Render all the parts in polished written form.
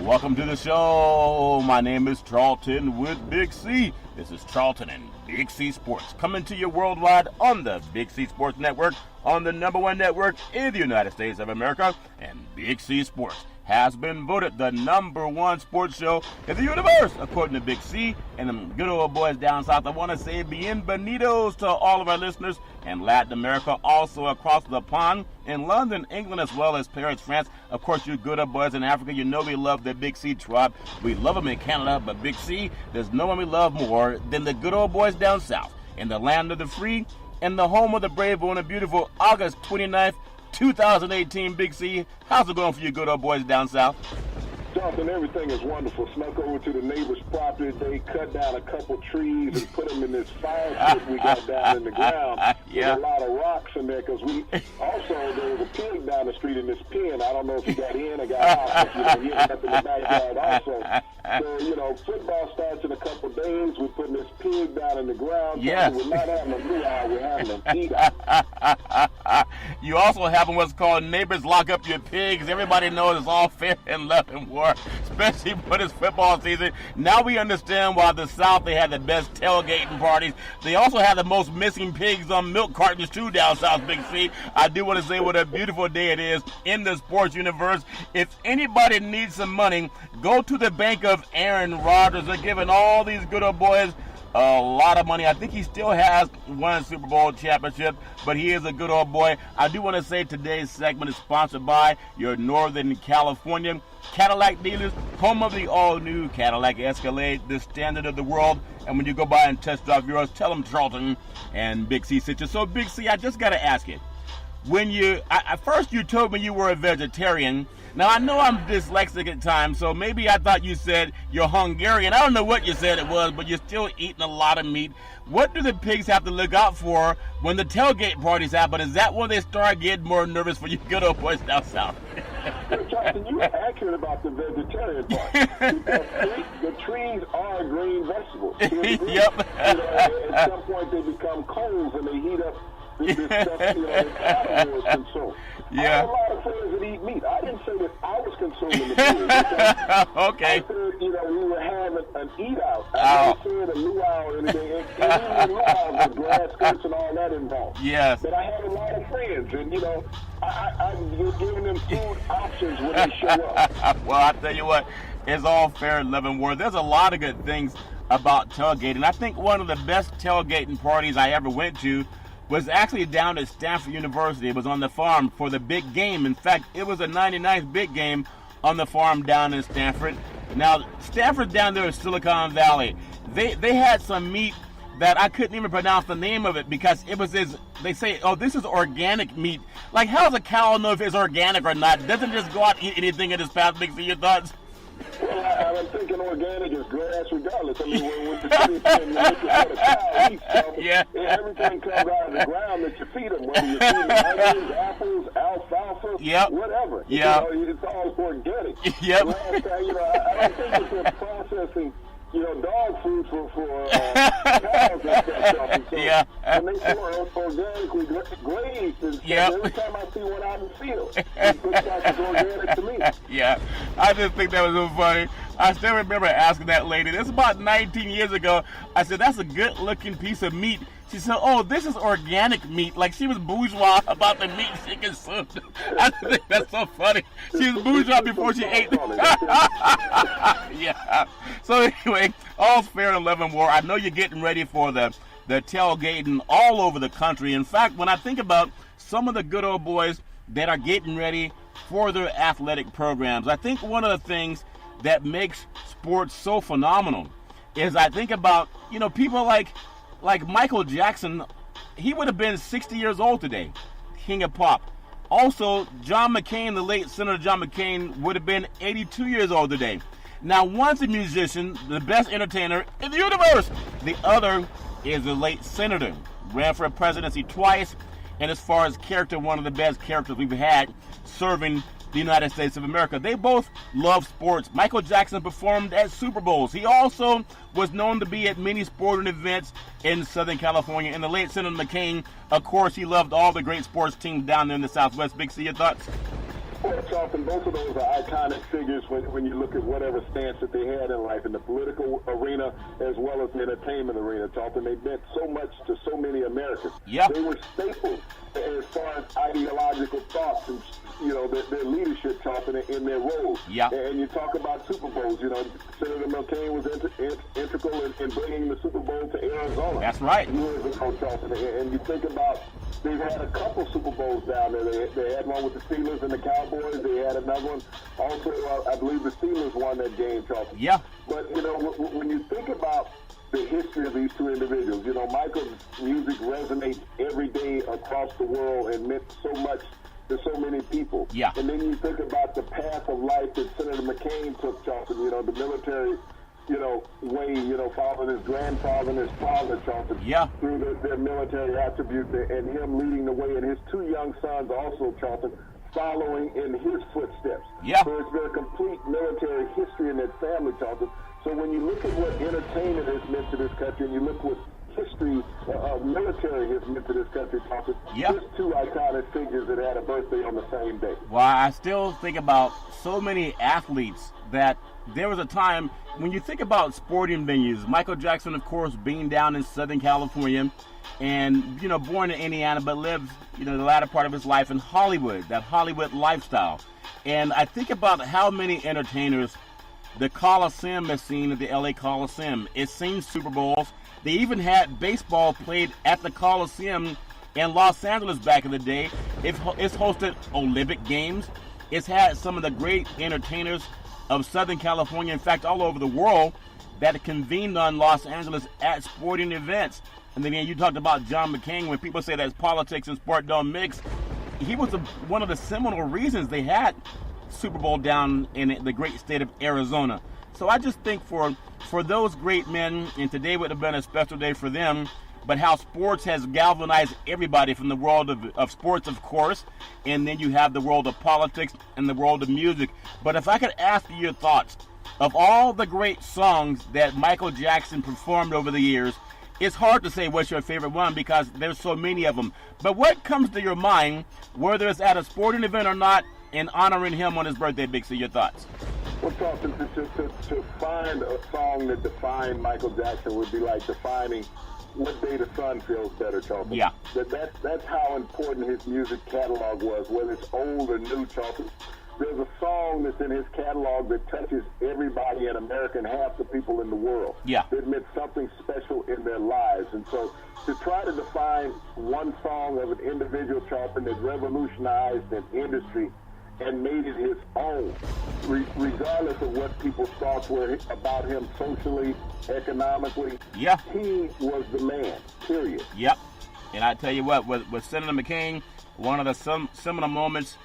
Welcome to the show. My name is Charlton with Big C. This is Charlton and Big C Sports, coming to you worldwide on the Big C Sports Network, on the #1 network in the United States of America. And Big C Sports has been voted the #1 sports show in the universe, according to Big C and them good old boys down south. I want to say bienvenidos to all of our listeners in Latin America, also across the pond in London, England, as well as Paris, France. Of course, you good old boys in Africa, you know we love the Big C tribe. We love them in Canada, but Big C, there's no one we love more than the good old boys down south in the land of the free and the home of the brave on a beautiful August 29th, 2018, Big C. How's it going for you good old boys down south? Jonathan, everything is wonderful. Snuck over to the neighbor's property. They cut down a couple trees and put them in this fire pit we got down in the ground. Yeah. With a lot of rocks in there because we also, there was a pig down the street in this pen. I don't know if he got in or got out, but he ended up in the backyard also. So, football starts in a couple days. We're putting this pig down in the ground. Yes. We're not having a luau, we're having a eat-out. You also having what's called neighbors lock up your pigs. Everybody knows it's all fair and love and war, especially for this football season. Now we understand why the South, they had the best tailgating parties. They also had the most missing pigs on milk cartons too down south, Big C. I do want to say what a beautiful day it is in the sports universe. If anybody needs some money, go to the bank of Aaron Rodgers. They're giving all these good old boys a lot of money. I think he still has one Super Bowl championship, but he is a good old boy. I do want to say today's segment is sponsored by your Northern California Cadillac dealers, home of the all-new Cadillac Escalade, the standard of the world. And when you go by and test drive yours, tell them Charlton and Big C sent you. So, Big C, I just got to ask you. When at first you told me you were a vegetarian. Now, I know I'm dyslexic at times, so maybe I thought you said you're Hungarian. I don't know what you said it was, but you're still eating a lot of meat. What do the pigs have to look out for when the tailgate parties happen? Is that when they start getting more nervous for you good old boys down south? Jonathan, you were accurate about the vegetarian part. Because the trees are green vegetables. Yep. At some point they become coals and they heat up this stuff, that carnivores consume. Yeah. I have a lot of friends that eat meat. I didn't say that I was consuming the food. Okay. I said, we were having an eat-out. I never said a luau or anything. And even luau with grass skirts and all that involved. Yes. But I have a lot of friends, and, you're giving them food options when they show up. Well, I tell you what, it's all fair and love and war. There's a lot of good things about tailgating. I think one of the best tailgating parties I ever went to was actually down at Stanford University. It was on the farm for the big game. In fact, it was a 99th big game on the farm down in Stanford. Now, Stanford down there in Silicon Valley, they had some meat that I couldn't even pronounce the name of it because it was they say, this is organic meat. Like, how does a cow know if it's organic or not? Doesn't just go out and eat anything in its path. Big C, your thoughts? Well, I'm thinking organic is grass regardless. I mean, when the city saying you're looking for the cow eats, yeah. Everything comes out of the ground that you feed them, whether you feed them onions, apples, alfalfa, yep. whatever. Yeah. It's all organic. Yep. Last time, I don't think it's processing, dog food for cows and stuff. So yeah. when they say organically glazed and stuff, every time I see one out in the field, it looks like it's organic to me. Yeah, I just think that was so funny. I still remember asking that lady, this is about 19 years ago, I said, that's a good-looking piece of meat. She said, this is organic meat. Like, she was bourgeois about the meat she consumed. I think that's so funny. She was bourgeois before she ate. Yeah. So anyway, all's fair in love and war. I know you're getting ready for the tailgating all over the country. In fact, when I think about some of the good old boys that are getting ready for their athletic programs, I think one of the things that makes sports so phenomenal is I think about, people like Michael Jackson. He would have been 60 years old today, king of pop. Also, John McCain, the late Senator John McCain, would have been 82 years old today. Now, one's a musician, the best entertainer in the universe. The other is the late senator. Ran for presidency twice, and as far as character, one of the best characters we've had serving the United States of America. They both love sports. Michael Jackson performed at Super Bowls. He also was known to be at many sporting events in Southern California. And the late Senator McCain, of course, he loved all the great sports teams down there in the Southwest. Big C, your thoughts? Well, Charlton, both of those are iconic figures when you look at whatever stance that they had in life, in the political arena as well as the entertainment arena, Charlton. They meant so much to so many Americans. Yeah. They were staples as far as ideological thoughts and, their leadership, Charlton, in their roles. Yeah. And you talk about Super Bowls. Senator McCain was integral in bringing the Super Bowl to Arizona. That's right. Years ago, Charlton. And you think about, they've had a couple Super Bowls down there. They had one with the Steelers and the Cowboys. They had another one. Also, I believe the Steelers won that game, Charlton. Yeah. But, when you think about the history of these two individuals, Michael's music resonates every day across the world and meant so much to so many people. Yeah. And then you think about the path of life that Senator McCain took, Charlton, the military, way, following his grandfather and his father, Charlton, yeah, through their military attributes, and him leading the way, and his two young sons also, Charlton, following in his footsteps. Yeah. So it's been a complete military history in that family, Charlton. So when you look at what entertainment has meant to this country, and you look what history of military has meant to this country, Charlton, yeah, there's two iconic figures that had a birthday on the same day. Well, I still think about so many athletes that there was a time when you think about sporting venues. Michael Jackson, of course, being down in Southern California and, born in Indiana, but lived, the latter part of his life in Hollywood, that Hollywood lifestyle. And I think about how many entertainers the Coliseum has seen at the LA Coliseum. It's seen Super Bowls. They even had baseball played at the Coliseum in Los Angeles back in the day. It's hosted Olympic Games. It's had some of the great entertainers of Southern California, in fact, all over the world, that convened on Los Angeles at sporting events. And then you talked about John McCain. When people say that politics and sport don't mix, he was one of the seminal reasons they had Super Bowl down in the great state of Arizona. So I just think for those great men, and today would have been a special day for them, but how sports has galvanized everybody from the world of sports, of course, and then you have the world of politics and the world of music. But if I could ask you your thoughts, of all the great songs that Michael Jackson performed over the years, it's hard to say what's your favorite one because there's so many of them. But what comes to your mind, whether it's at a sporting event or not, in honoring him on his birthday, Big C? Your thoughts? Well, Charlton, to find a song that defined Michael Jackson would be like defining what day the sun feels better, Charlton. Yeah. That's how important his music catalog was, whether it's old or new, Charlton. There's a song that's in his catalog that touches everybody in America and half the people in the world. Yeah. That meant something special in their lives. And so to try to define one song of an individual, Charlton, that revolutionized an industry and made it his own, regardless of what people's thoughts were about him socially, economically. Yeah. He was the man, period. Yep. And I tell you what, with Senator McCain, one of the seminal moments,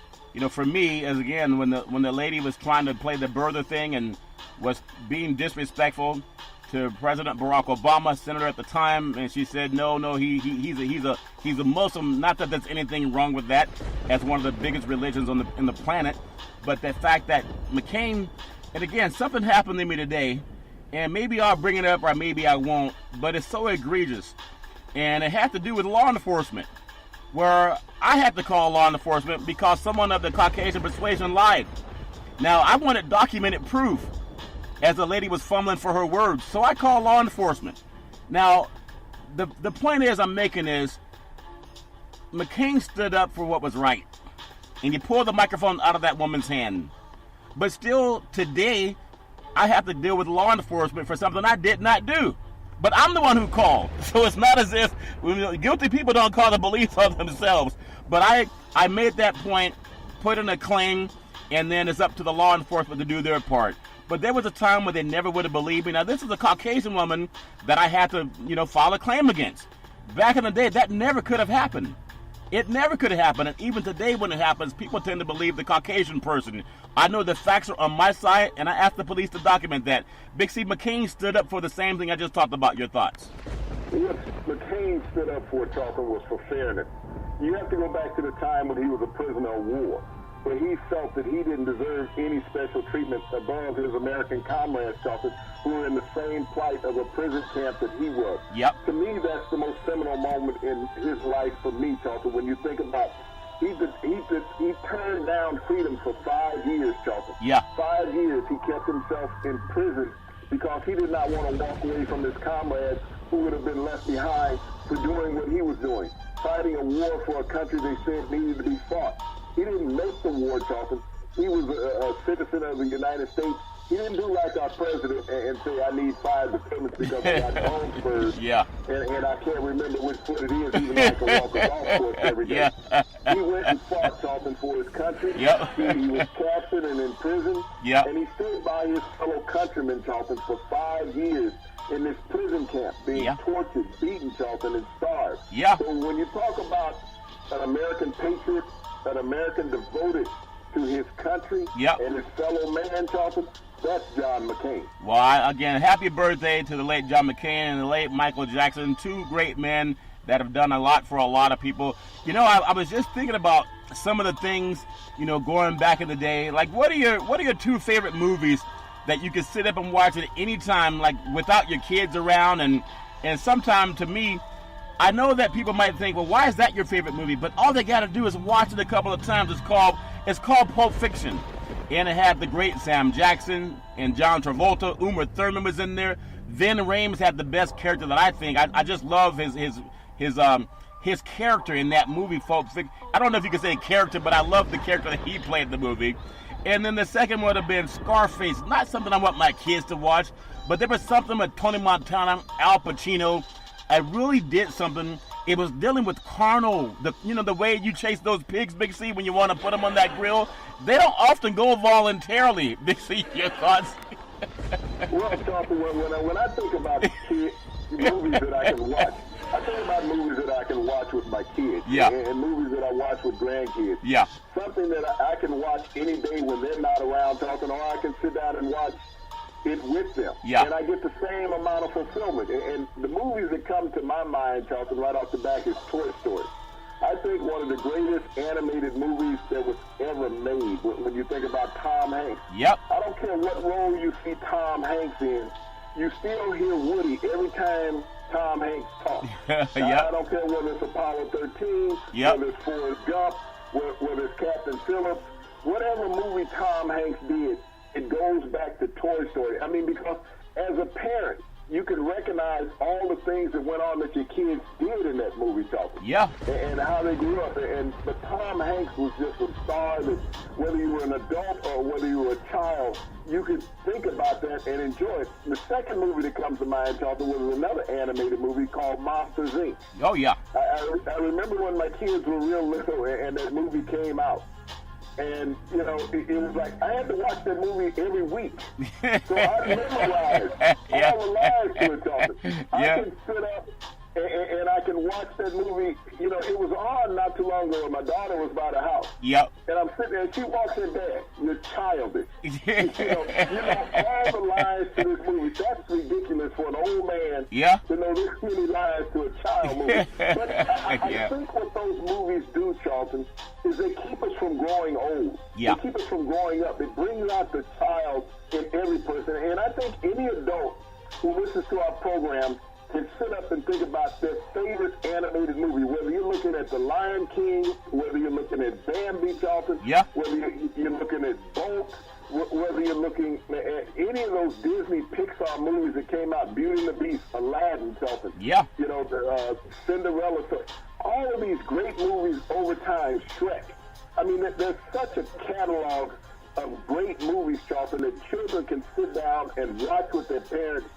for me, is again when the lady was trying to play the birther thing and was being disrespectful to President Barack Obama, senator at the time, and she said, no, he's a Muslim. Not that there's anything wrong with that, as one of the biggest religions in the planet, but the fact that McCain, and again, something happened to me today, and maybe I'll bring it up or maybe I won't, but it's so egregious, and it had to do with law enforcement, where I had to call law enforcement because someone of the Caucasian persuasion lied. Now, I wanted documented proof, as the lady was fumbling for her words. So I called law enforcement. Now, the point I'm making is, McCain stood up for what was right. And he pulled the microphone out of that woman's hand. But still, today, I have to deal with law enforcement for something I did not do. But I'm the one who called. So it's not as if guilty people don't call the police on themselves. But I made that point, put in a claim, and then it's up to the law enforcement to do their part. But there was a time when they never would have believed me. Now, this is a Caucasian woman that I had to, file a claim against. Back in the day, that never could have happened. It never could have happened. And even today when it happens, people tend to believe the Caucasian person. I know the facts are on my side, and I asked the police to document that. Big C, McCain stood up for the same thing I just talked about. Your thoughts? What McCain stood up for, Charlton, was for fairness. You have to go back to the time when he was a prisoner of war, where he felt that he didn't deserve any special treatment above his American comrades, Charlton, who were in the same plight of a prison camp that he was. Yep. To me, that's the most seminal moment in his life for me, Charlton, when you think about He turned down freedom for 5 years, Charlton. Yeah. 5 years he kept himself in prison because he did not want to walk away from his comrades who would have been left behind for doing what he was doing, fighting a war for a country they said needed to be fought. He didn't make the war, Charlton. He was a citizen of the United States. He didn't do like our president and say, I need 5 defendants because I got bone spurs. Yeah. And I can't remember which foot it is, even though I can walk a golf course every day. Yeah. He went and fought, Charlton, for his country. Yep. He was captured and in prison. Yep. And he stood by his fellow countrymen, Charlton, for 5 years in this prison camp, being tortured, beaten, Charlton, and starved. Yeah. So when you talk about an American patriot, an American devoted to his country and his fellow man, Charlton, that's John McCain. Well, again, happy birthday to the late John McCain and the late Michael Jackson, 2 great men that have done a lot for a lot of people. You know, I was just thinking about some of the things, you know, going back in the day. Like, what are your 2 favorite movies that you can sit up and watch at any time, like without your kids around? And sometimes, to me, I know that people might think, well, why is that your favorite movie? But all they got to do is watch it a couple of times. It's called Pulp Fiction. And it had the great Sam Jackson and John Travolta. Uma Thurman was in there. Vin Rames had the best character that I think. I just love his character in that movie, Pulp Fiction. I don't know if you can say character, but I love the character that he played in the movie. And then the second would have been Scarface. Not something I want my kids to watch, but there was something with Tony Montana, Al Pacino. I really did something. It was dealing with carnal, the way you chase those pigs, Big C, when you want to put them on that grill. They don't often go voluntarily. Big C, your thoughts? Well, Charlton, when I think about movies that I can watch, I think about movies that I can watch with my kids. Yeah. And movies that I watch with grandkids. Yeah. Something that I can watch any day when they're not around, Charlton, or I can sit down and watch it with them. Yeah. And I get the same amount of fulfillment. And the movies that come to my mind, Charlton, right off the back is Toy Story. I think one of the greatest animated movies that was ever made when you think about Tom Hanks. Yep. I don't care what role you see Tom Hanks in, you still hear Woody every time Tom Hanks talks. Yep. I don't care whether it's Apollo 13, whether it's Forrest Gump, whether it's Captain Phillips. Whatever movie Tom Hanks did, it goes back to Toy Story. I mean, because as a parent, you can recognize all the things that went on that your kids did in that movie, Charlton. Yeah. And how they grew up. But Tom Hanks was just a star that whether you were an adult or whether you were a child, you could think about that and enjoy it. The second movie that comes to mind, Charlton, was another animated movie called Monsters, Inc. Oh, yeah. I remember when my kids were real little and that movie came out. And, it was like I had to watch that movie every week. So I memorized all the lines to it, Charlton. I can sit up and I can watch that movie. It was on not too long ago when my daughter was by the house. Yep. And I'm sitting there and she walks in, Dad, you're childish. You know all the lines to this movie. That's ridiculous for an old man to know this many lines to a child movie. But I think what those movies do, Charlton, is they keep us from growing old. Yeah. They keep us from growing up. It brings out the child in every person. And I think any adult who listens to our program can sit up and think about their favorite animated movie, whether you're looking at The Lion King, whether you're looking at Bambi, Charlton, whether you're looking at Bolt, whether you're looking at any of those Disney Pixar movies that came out, Beauty and the Beast, Aladdin, Charlton, Cinderella, so all of these great movies over time, Shrek. I mean, there's such a catalog of great movies, Charlton, that children can sit down and watch with their parents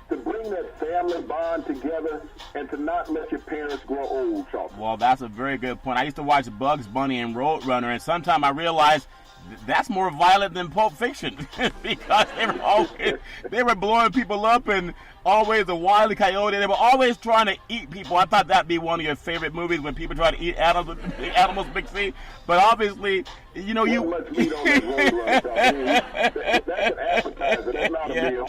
to bring that family bond together and to not let your parents grow old, Charlton. Well, that's a very good point. I used to watch Bugs Bunny and Roadrunner, and sometimes I realized that's more violent than Pulp Fiction because they were blowing people up and always a Wile E. Coyote. They were always trying to eat people. I thought that'd be one of your favorite movies when people try to eat animals, Big C. But obviously, you much meat on that Roadrunner. That's an appetizer. That's not a meal.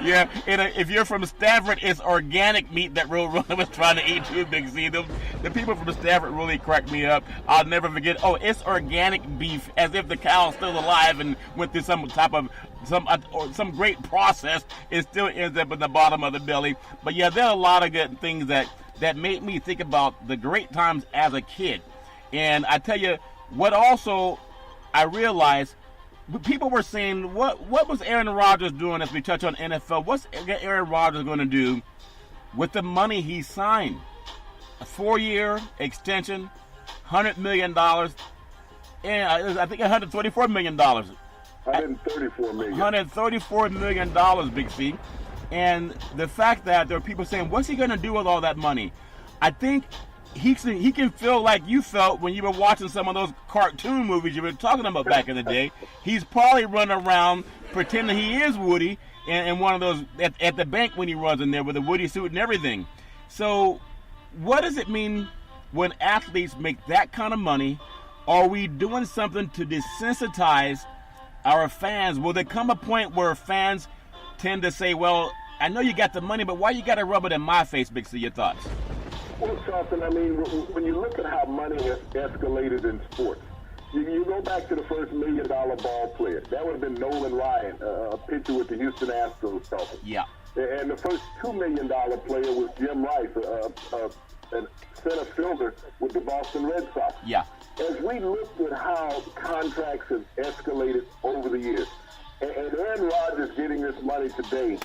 Yeah, and if you're from Stanford, it's organic meat that Roadrunner was trying to eat too, Big C. The people from Stanford really cracked me up. I'll never forget. Oh, it's organic beef, as if the cow's still alive and went through some type of some great process. It still ends up in the bottom of the belly. But yeah, there are a lot of good things that made me think about the great times as a kid. And I tell you what also I realized, people were saying, what was Aaron Rodgers doing, as we touch on NFL? What's Aaron Rodgers going to do with the money he signed? A 4-year extension, $100 million, and I think $124 million. $134 million. $134 million, Big C. And the fact that there are people saying, what's he going to do with all that money? I think he can feel like you felt when you were watching some of those cartoon movies you were talking about back in the day. He's probably running around pretending he is Woody and one of those at the bank when he runs in there with a Woody suit and everything. So what does it mean when athletes make that kind of money? Are we doing something to desensitize our fans? Will there come a point where fans tend to say, well, I know you got the money, but why you got to rub it in my face, Big C? Your thoughts? Well, Charlton, I mean, when you look at how money has escalated in sports, you go back to the first $1 million ball player. That would have been Nolan Ryan, a pitcher with the Houston Astros, Charlton. Yeah. And the first $2 million player was Jim Rice, a center fielder with the Boston Red Sox. Yeah. As we looked at how contracts have escalated over the years, and Aaron Rodgers getting this money today,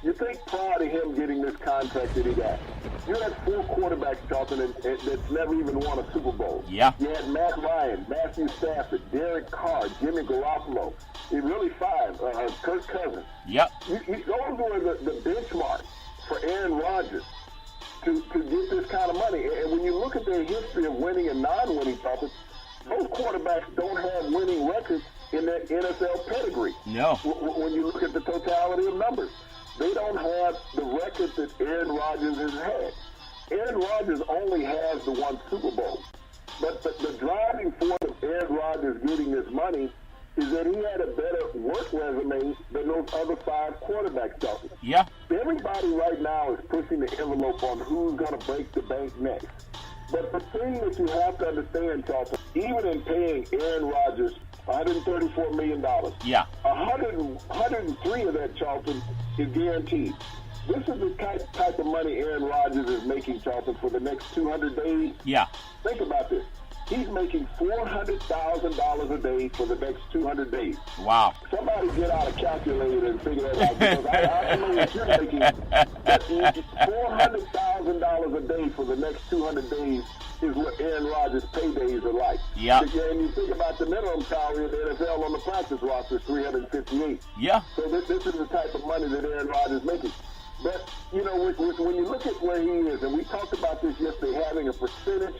you think prior to him getting this contract that he got, you had 4 quarterbacks, Charlton, that's never even won a Super Bowl. Yeah. You had Matt Ryan, Matthew Stafford, Derek Carr, Jimmy Garoppolo. Really 5, Kirk Cousins. Yep. Those were the benchmark for Aaron Rodgers to get this kind of money. And when you look at their history of winning and non-winning, Charlton, those quarterbacks don't have winning records in their NFL pedigree. No. When you look at the totality of numbers, they don't have the record that Aaron Rodgers has had. Aaron Rodgers only has the 1 Super Bowl. But the driving force of Aaron Rodgers getting this money is that he had a better work resume than those other 5 quarterbacks, Charlton. Yeah. Everybody right now is pushing the envelope on who's going to break the bank next. But the thing that you have to understand, Charlton, even in paying Aaron Rodgers $134 million, Yeah. 103 of that, Charlton, is guaranteed. This is the type of money Aaron Rodgers is making, Charlton, for the next 200 days. Yeah. Think about this. He's making $400,000 a day for the next 200 days. Wow. Somebody get out a calculator and figure that out, because I don't know what you're making. $400,000 a day for the next 200 days is what Aaron Rodgers' paydays are like. Yeah. And you think about the minimum salary of the NFL on the practice roster is $358. Yeah. So this is the type of money that Aaron Rodgers is making. But, you know, when you look at where he is, and we talked about this yesterday, having a percentage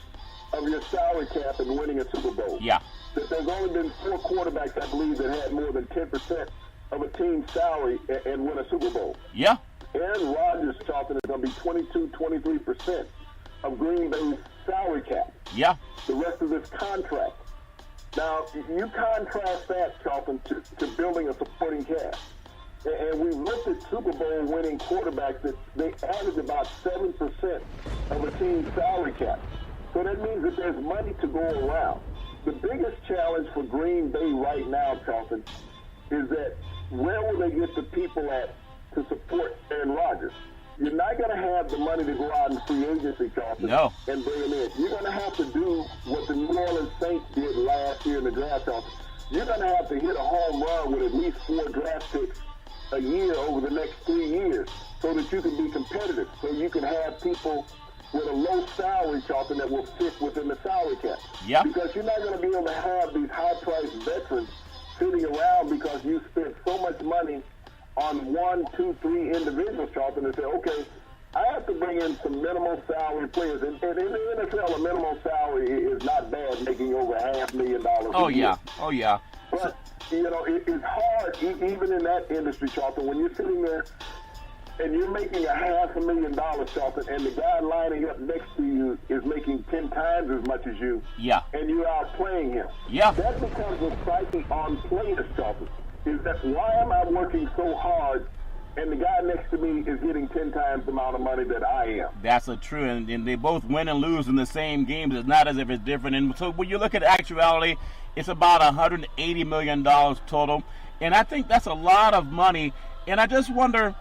of your salary cap and winning a Super Bowl. Yeah. That there's only been 4 quarterbacks, I believe, that had more than 10% of a team's salary and win a Super Bowl. Yeah. Aaron Rodgers, Charlton, is going to be 23% of Green Bay's salary cap. Yeah. The rest of this contract. Now, you contrast that, Charlton, to building a supporting cast. And we've looked at Super Bowl winning quarterbacks that they added about 7% of a team's salary cap. So that means that there's money to go around. The biggest challenge for Green Bay right now, Charlton, is that where will they get the people at to support Aaron Rodgers? You're not going to have the money to go out in free agency, Charlton, and bring him in. You're going to have to do what the New Orleans Saints did last year in the draft, Charlton. You're going to have to hit a home run with at least 4 draft picks a year over the next 3 years so that you can be competitive, so you can have people with a low salary, Charlton, that will fit within the salary cap. Yeah. Because you're not going to be able to have these high-priced veterans sitting around because you spent so much money on 1, 2, 3 individuals, Charlton, and say, okay, I have to bring in some minimal salary players. And in the NFL, a minimal salary is not bad, making over $500,000 a year. Oh, yeah. But, you know, it's hard, even in that industry, Charlton, when you're sitting there and you're making $500,000, Charlton, and the guy lining up next to you is making 10 times as much as you, and you're outplaying him. Yeah. That becomes a psyche on players, Charlton, is that why am I working so hard and the guy next to me is getting 10 times the amount of money that I am? That's true, and they both win and lose in the same games. It's not as if it's different. And so when you look at actuality, it's about $180 million total, and I think that's a lot of money. And I just wonder,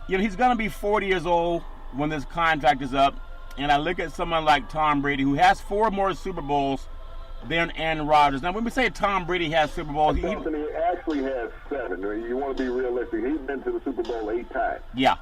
you know, he's going to be 40 years old when this contract is up, and I look at someone like Tom Brady, who has 4 more Super Bowls than Aaron Rodgers. Now, when we say Tom Brady has Super Bowls, he actually has 7. You want to be realistic. He's been to the Super Bowl 8 times. Yeah.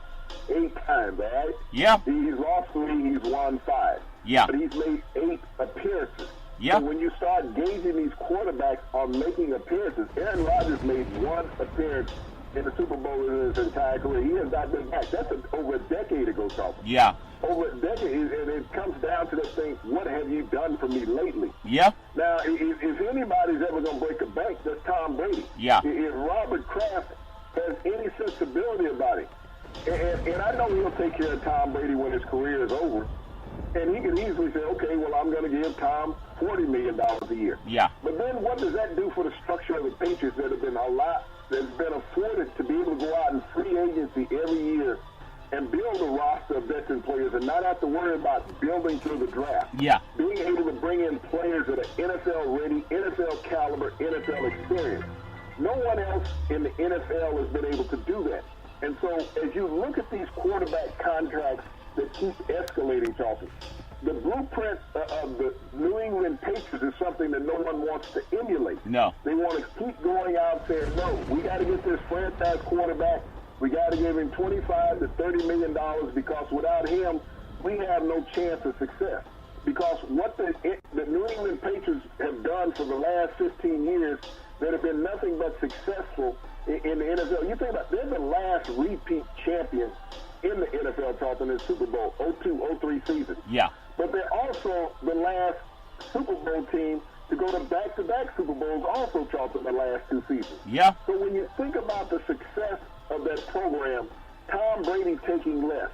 8 times, all right? Yeah. He's lost 3, he's won 5. Yeah. But he's made 8 appearances. Yeah. So when you start gauging these quarterbacks on making appearances, Aaron Rodgers made 1 appearance in the Super Bowl in his entire career. He has not been back. That's over a decade ago, Charles. Yeah. Over a decade, and it comes down to that thing, what have you done for me lately? Yeah. Now, if anybody's ever going to break a bank, that's Tom Brady. Yeah. If Robert Kraft has any sensibility about it, and I know he'll take care of Tom Brady when his career is over, and he can easily say, okay, well, I'm going to give Tom $40 million a year. Yeah. But then what does that do for the structure of the Patriots that have been afforded to be able to go out in free agency every year and build a roster of veteran players and not have to worry about building through the draft? Yeah. Being able to bring in players that are NFL ready, NFL caliber, NFL experience. No one else in the NFL has been able to do that. And so as you look at these quarterback contracts that keep escalating, Charlton, the blueprint of the New England Patriots is something that no one wants to emulate. No. They want to keep going out saying, no, we got to get this franchise quarterback. We got to give him $25 to $30 million because without him, we have no chance of success. Because what the New England Patriots have done for the last 15 years that have been nothing but successful in the NFL. You think about, they're the last repeat champion in the NFL, Charlton, in Super Bowl 02-03 season. Yeah. But they're also the last Super Bowl team to go to back-to-back Super Bowls, also, Charlton, the last 2 seasons. Yeah. So when you think about the success of that program, Tom Brady taking less.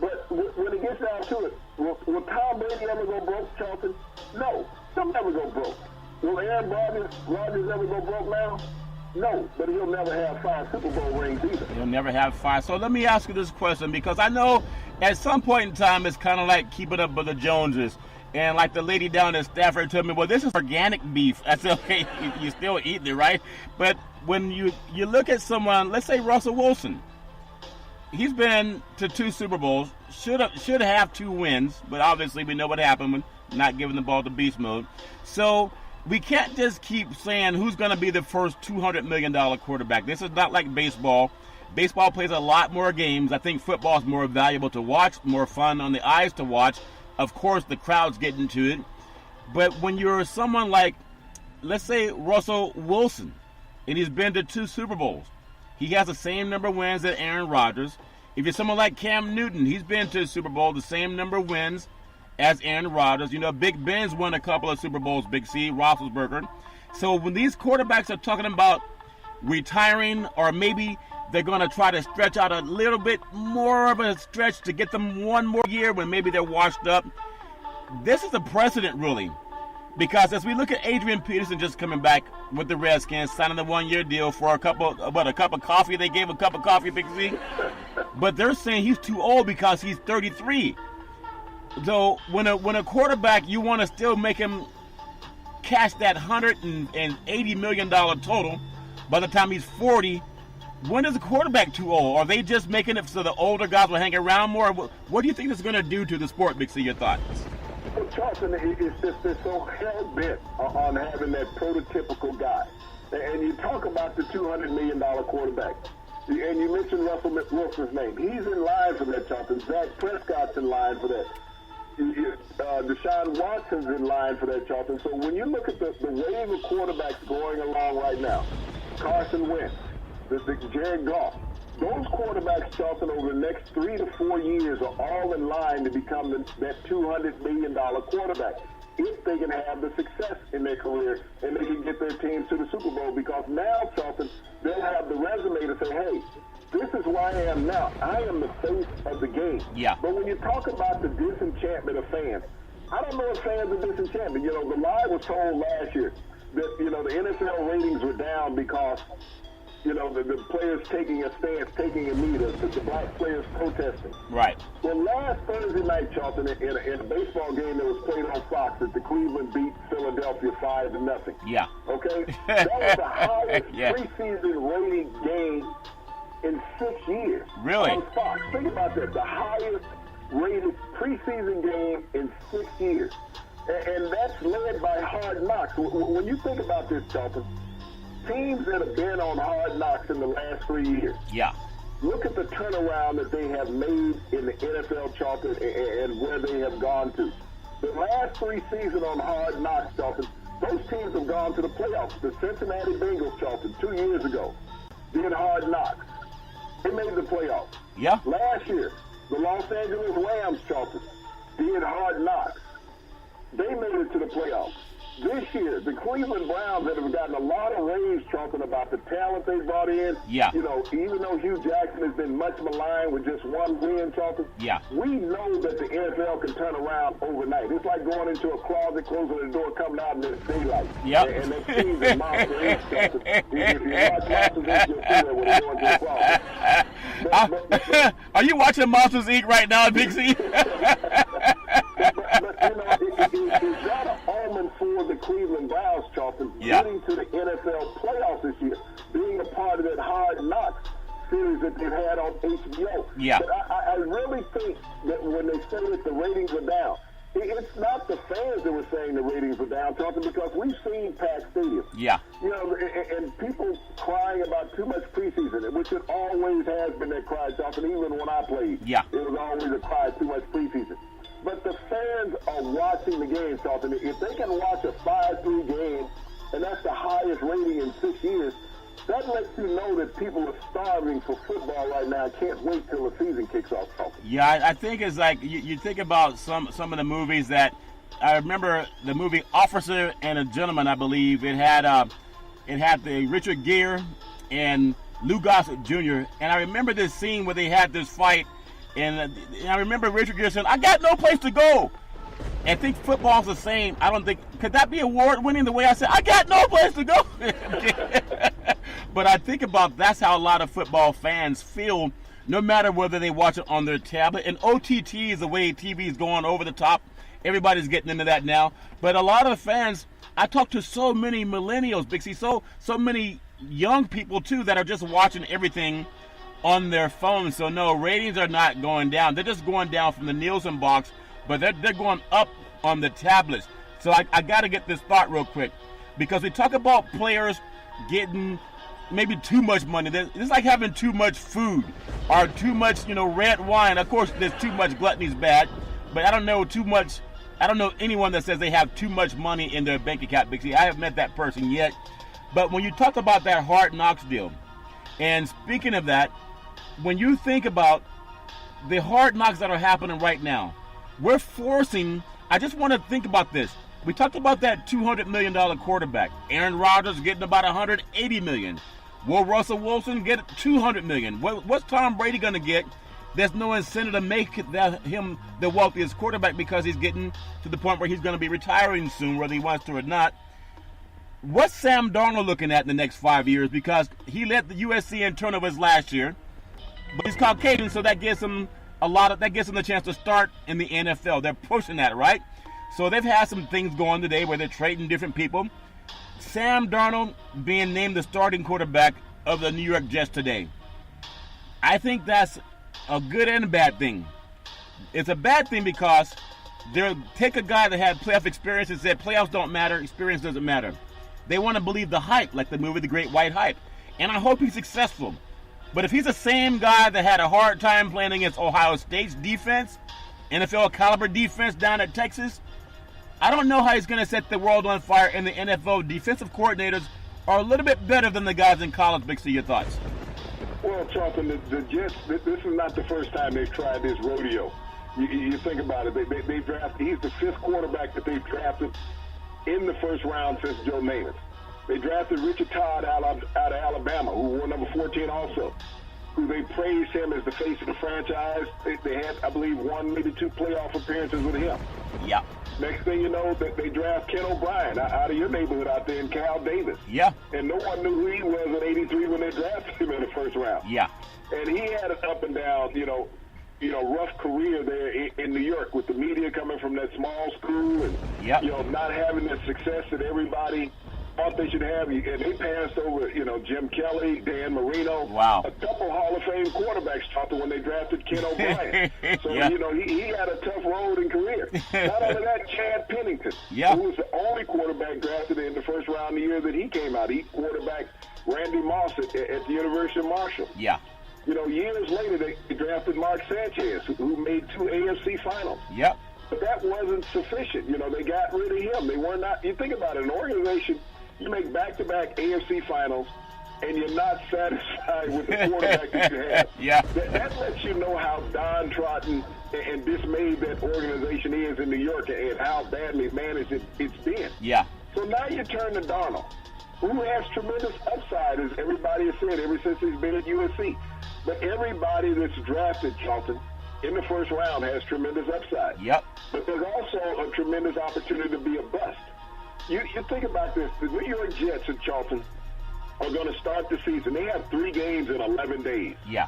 But when it gets down to it, will Tom Brady ever go broke, Charlton? No, he'll never go broke. Will Aaron Rodgers ever go broke now? No, but he'll never have 5 Super Bowl rings either. He'll never have 5. So let me ask you this question, because I know at some point in time it's kind of like keeping up with the Joneses. And like the lady down at Stafford told me, well, this is organic beef. I said, okay, you still eating it, right? But when you look at someone, let's say Russell Wilson, he's been to 2 Super Bowls, should have 2 wins, but obviously we know what happened when not giving the ball to beast mode. So we can't just keep saying who's going to be the first $200 million quarterback. This is not like baseball. Baseball plays a lot more games. I think football is more valuable to watch, more fun on the eyes to watch. Of course, the crowd's getting to it. But when you're someone like, let's say, Russell Wilson, and he's been to 2 Super Bowls, he has the same number of wins as Aaron Rodgers. If you're someone like Cam Newton, he's been to a Super Bowl, the same number of wins as Aaron Rodgers. You know, Big Ben's won a couple of Super Bowls, Big C, Roethlisberger. So when these quarterbacks are talking about retiring, or maybe they're going to try to stretch out a little bit more of a stretch to get them 1 more year when maybe they're washed up, this is a precedent, really. Because as we look at Adrian Peterson just coming back with the Redskins, signing the 1-year deal for a cup of coffee. They gave a cup of coffee, Big C. But they're saying he's too old because he's 33. So when a quarterback, you want to still make him cash that $180 million total by the time he's 40. When is a quarterback too old? Are they just making it so the older guys will hang around more? What do you think this is going to do to the sport, Big C? Your thoughts? Well, Charlton, it's just they're so hell-bent on having that prototypical guy. And you talk about the $200 million quarterback. And you mentioned Russell Wilson's name. He's in line for that, Charlton. Dak Prescott's in line for that. Deshaun Watson's in line for that, Charlton. So when you look at the wave of quarterbacks going along right now, Carson Wentz, Jared Goff, those quarterbacks, Charlton, over the next 3 to 4 years are all in line to become that $200 million quarterback if they can have the success in their career and they can get their teams to the Super Bowl. Because now, Charlton, they'll have the resume to say, hey, this is who I am now. I am the face of the game. Yeah. But when you talk about the disenchantment of fans, I don't know if fans are disenchanted. You know, the lie was told last year that, you know, the NFL ratings were down because, you know, the players taking a stance, taking a knee, the black players protesting. Right. Well, last Thursday night, Charlton, in a baseball game that was played on Fox, that the Cleveland beat Philadelphia 5-0. Yeah. Okay? That was the highest Yeah. preseason rated game in 6 years. Really? On Fox. Think about that. The highest rated preseason game in 6 years. And that's led by Hard Knocks. When you think about this, Charlton, teams that have been on Hard Knocks in the last 3 years. Yeah. Look at the turnaround that they have made in the NFL, Charlton, and where they have gone to. The last 3 seasons on Hard Knocks, Charlton, those teams have gone to the playoffs. The Cincinnati Bengals, Charlton, 2 years ago, did Hard Knocks. They made the playoffs. Yeah. Last year, the Los Angeles Rams, Charlton, did Hard Knocks. They made it to the playoffs. This year, the Cleveland Browns that have gotten a lot of rage, Charlton, about the talent they brought in. Yeah. You know, even though Hugh Jackson has been much maligned with just one win, Charlton. Yeah. We know that the NFL can turn around overnight. It's like going into a closet, closing the door, coming out, and it's daylight. Yep. And that team's in Monster Inc., Charlton. If you watch Monsters Inc., you'll see that when they go into the closet. Are you watching Monsters Inc. right now, Big C? But you know, it's not an almond for the Cleveland Browns, Charlton, getting to the NFL playoffs this year, being a part of that Hard Knocks series that they've had on HBO. Yeah. But I really think that when they say that the ratings are down, it's not the fans that were saying the ratings were down, Charlton, because we've seen packed stadiums. Yeah. You know, and people crying about too much preseason, which it always has been that cry, Charlton, even when I played. Yeah. It was always a cry, too much preseason. But the fans are watching the game, Charlton. If they can watch a 5-3 game, and that's the highest rating in 6 years, that lets you know that people are starving for football right now. Can't wait till the season kicks off, Charlton. Yeah, I think it's like you think about some of the movies that I remember. The movie Officer and a Gentleman, I believe it had the Richard Gere and Lou Gossett Jr. And I remember this scene where they had this fight. And I remember Richard Gere saying, "I got no place to go." And I think football's the same. I don't think, could that be award-winning the way I said, "I got no place to go"? But I think about that's how a lot of football fans feel, no matter whether they watch it on their tablet. And OTT is the way TV is going over the top. Everybody's getting into that now. But a lot of fans, I talk to so many millennials, Big C, so many young people too that are just watching everything on their phones. So no, ratings are not going down. They're just going down from the Nielsen box, but they're going up on the tablets. So I got to get this thought real quick, because we talk about players getting maybe too much money. It's like having too much food or too much, red wine. Of course, there's too much gluttony is bad, but I don't know anyone that says they have too much money in their bank account, Big C. I haven't met that person yet. But when you talk about that Hard Knocks deal, and speaking of that, when you think about the Hard Knocks that are happening right now, we're forcing, I just want to think about this. We talked about that $200 million quarterback. Aaron Rodgers getting about $180 million. Will Russell Wilson get $200 million? What's Tom Brady going to get? There's no incentive to make him the wealthiest quarterback, because he's getting to the point where he's going to be retiring soon, whether he wants to or not. What's Sam Darnold looking at in the next 5 years? Because he led the USC in turnovers last year, but he's Caucasian, so that gives him the chance to start in the NFL. They're pushing that, right? So they've had some things going today where they're trading different people. Sam Darnold being named the starting quarterback of the New York Jets today. I think that's a good and a bad thing. It's a bad thing because they'll take a guy that had playoff experience and said playoffs don't matter, experience doesn't matter. They want to believe the hype, like the movie The Great White Hype. And I hope he's successful. But if he's the same guy that had a hard time playing against Ohio State's defense, NFL caliber defense down at Texas, I don't know how he's going to set the world on fire. And the NFL defensive coordinators are a little bit better than the guys in college. Big C, your thoughts? Well, Charlton, the Jets, this is not the first time they've tried this rodeo. You think about it. They drafted, he's the 5th quarterback that they've drafted in the first round since Joe Namath. They drafted Richard Todd out of Alabama, who wore number 14 also, who they praised him as the face of the franchise. They had, I believe, 1, maybe 2 playoff appearances with him. Yeah. Next thing you know, they draft Ken O'Brien out of your neighborhood out there in Cal Davis. Yeah. And no one knew who he was in '83 when they drafted him in the first round. Yeah. And he had an up and down, rough career there in New York, with the media coming from that small school and, not having the success that everybody thought they should have, and they passed over, Jim Kelly, Dan Marino. Wow. A couple Hall of Fame quarterbacks talked when they drafted Ken O'Brien. So, yeah. He had a tough road in career. Not only that, Chad Pennington, yeah. who was the only quarterback drafted in the first round the year that he came out. He quarterback Randy Moss at the University of Marshall. Yeah. Years later, they drafted Mark Sanchez, who made 2 AFC finals. Yep. But that wasn't sufficient. They got rid of him. They were not. You think about it, an organization, you make back-to-back AFC finals, and you're not satisfied with the quarterback that you have. Yeah. That lets you know how downtrodden and dismayed that organization is in New York and how badly managed it's been. Yeah. So now you turn to Darnold, who has tremendous upside, as everybody has said, ever since he's been at USC. But everybody that's drafted, Charlton, in the first round has tremendous upside. Yep. But there's also a tremendous opportunity to be a bust. You think about this. The New York Jets and Charlton are going to start the season. They have 3 games in 11 days. Yeah.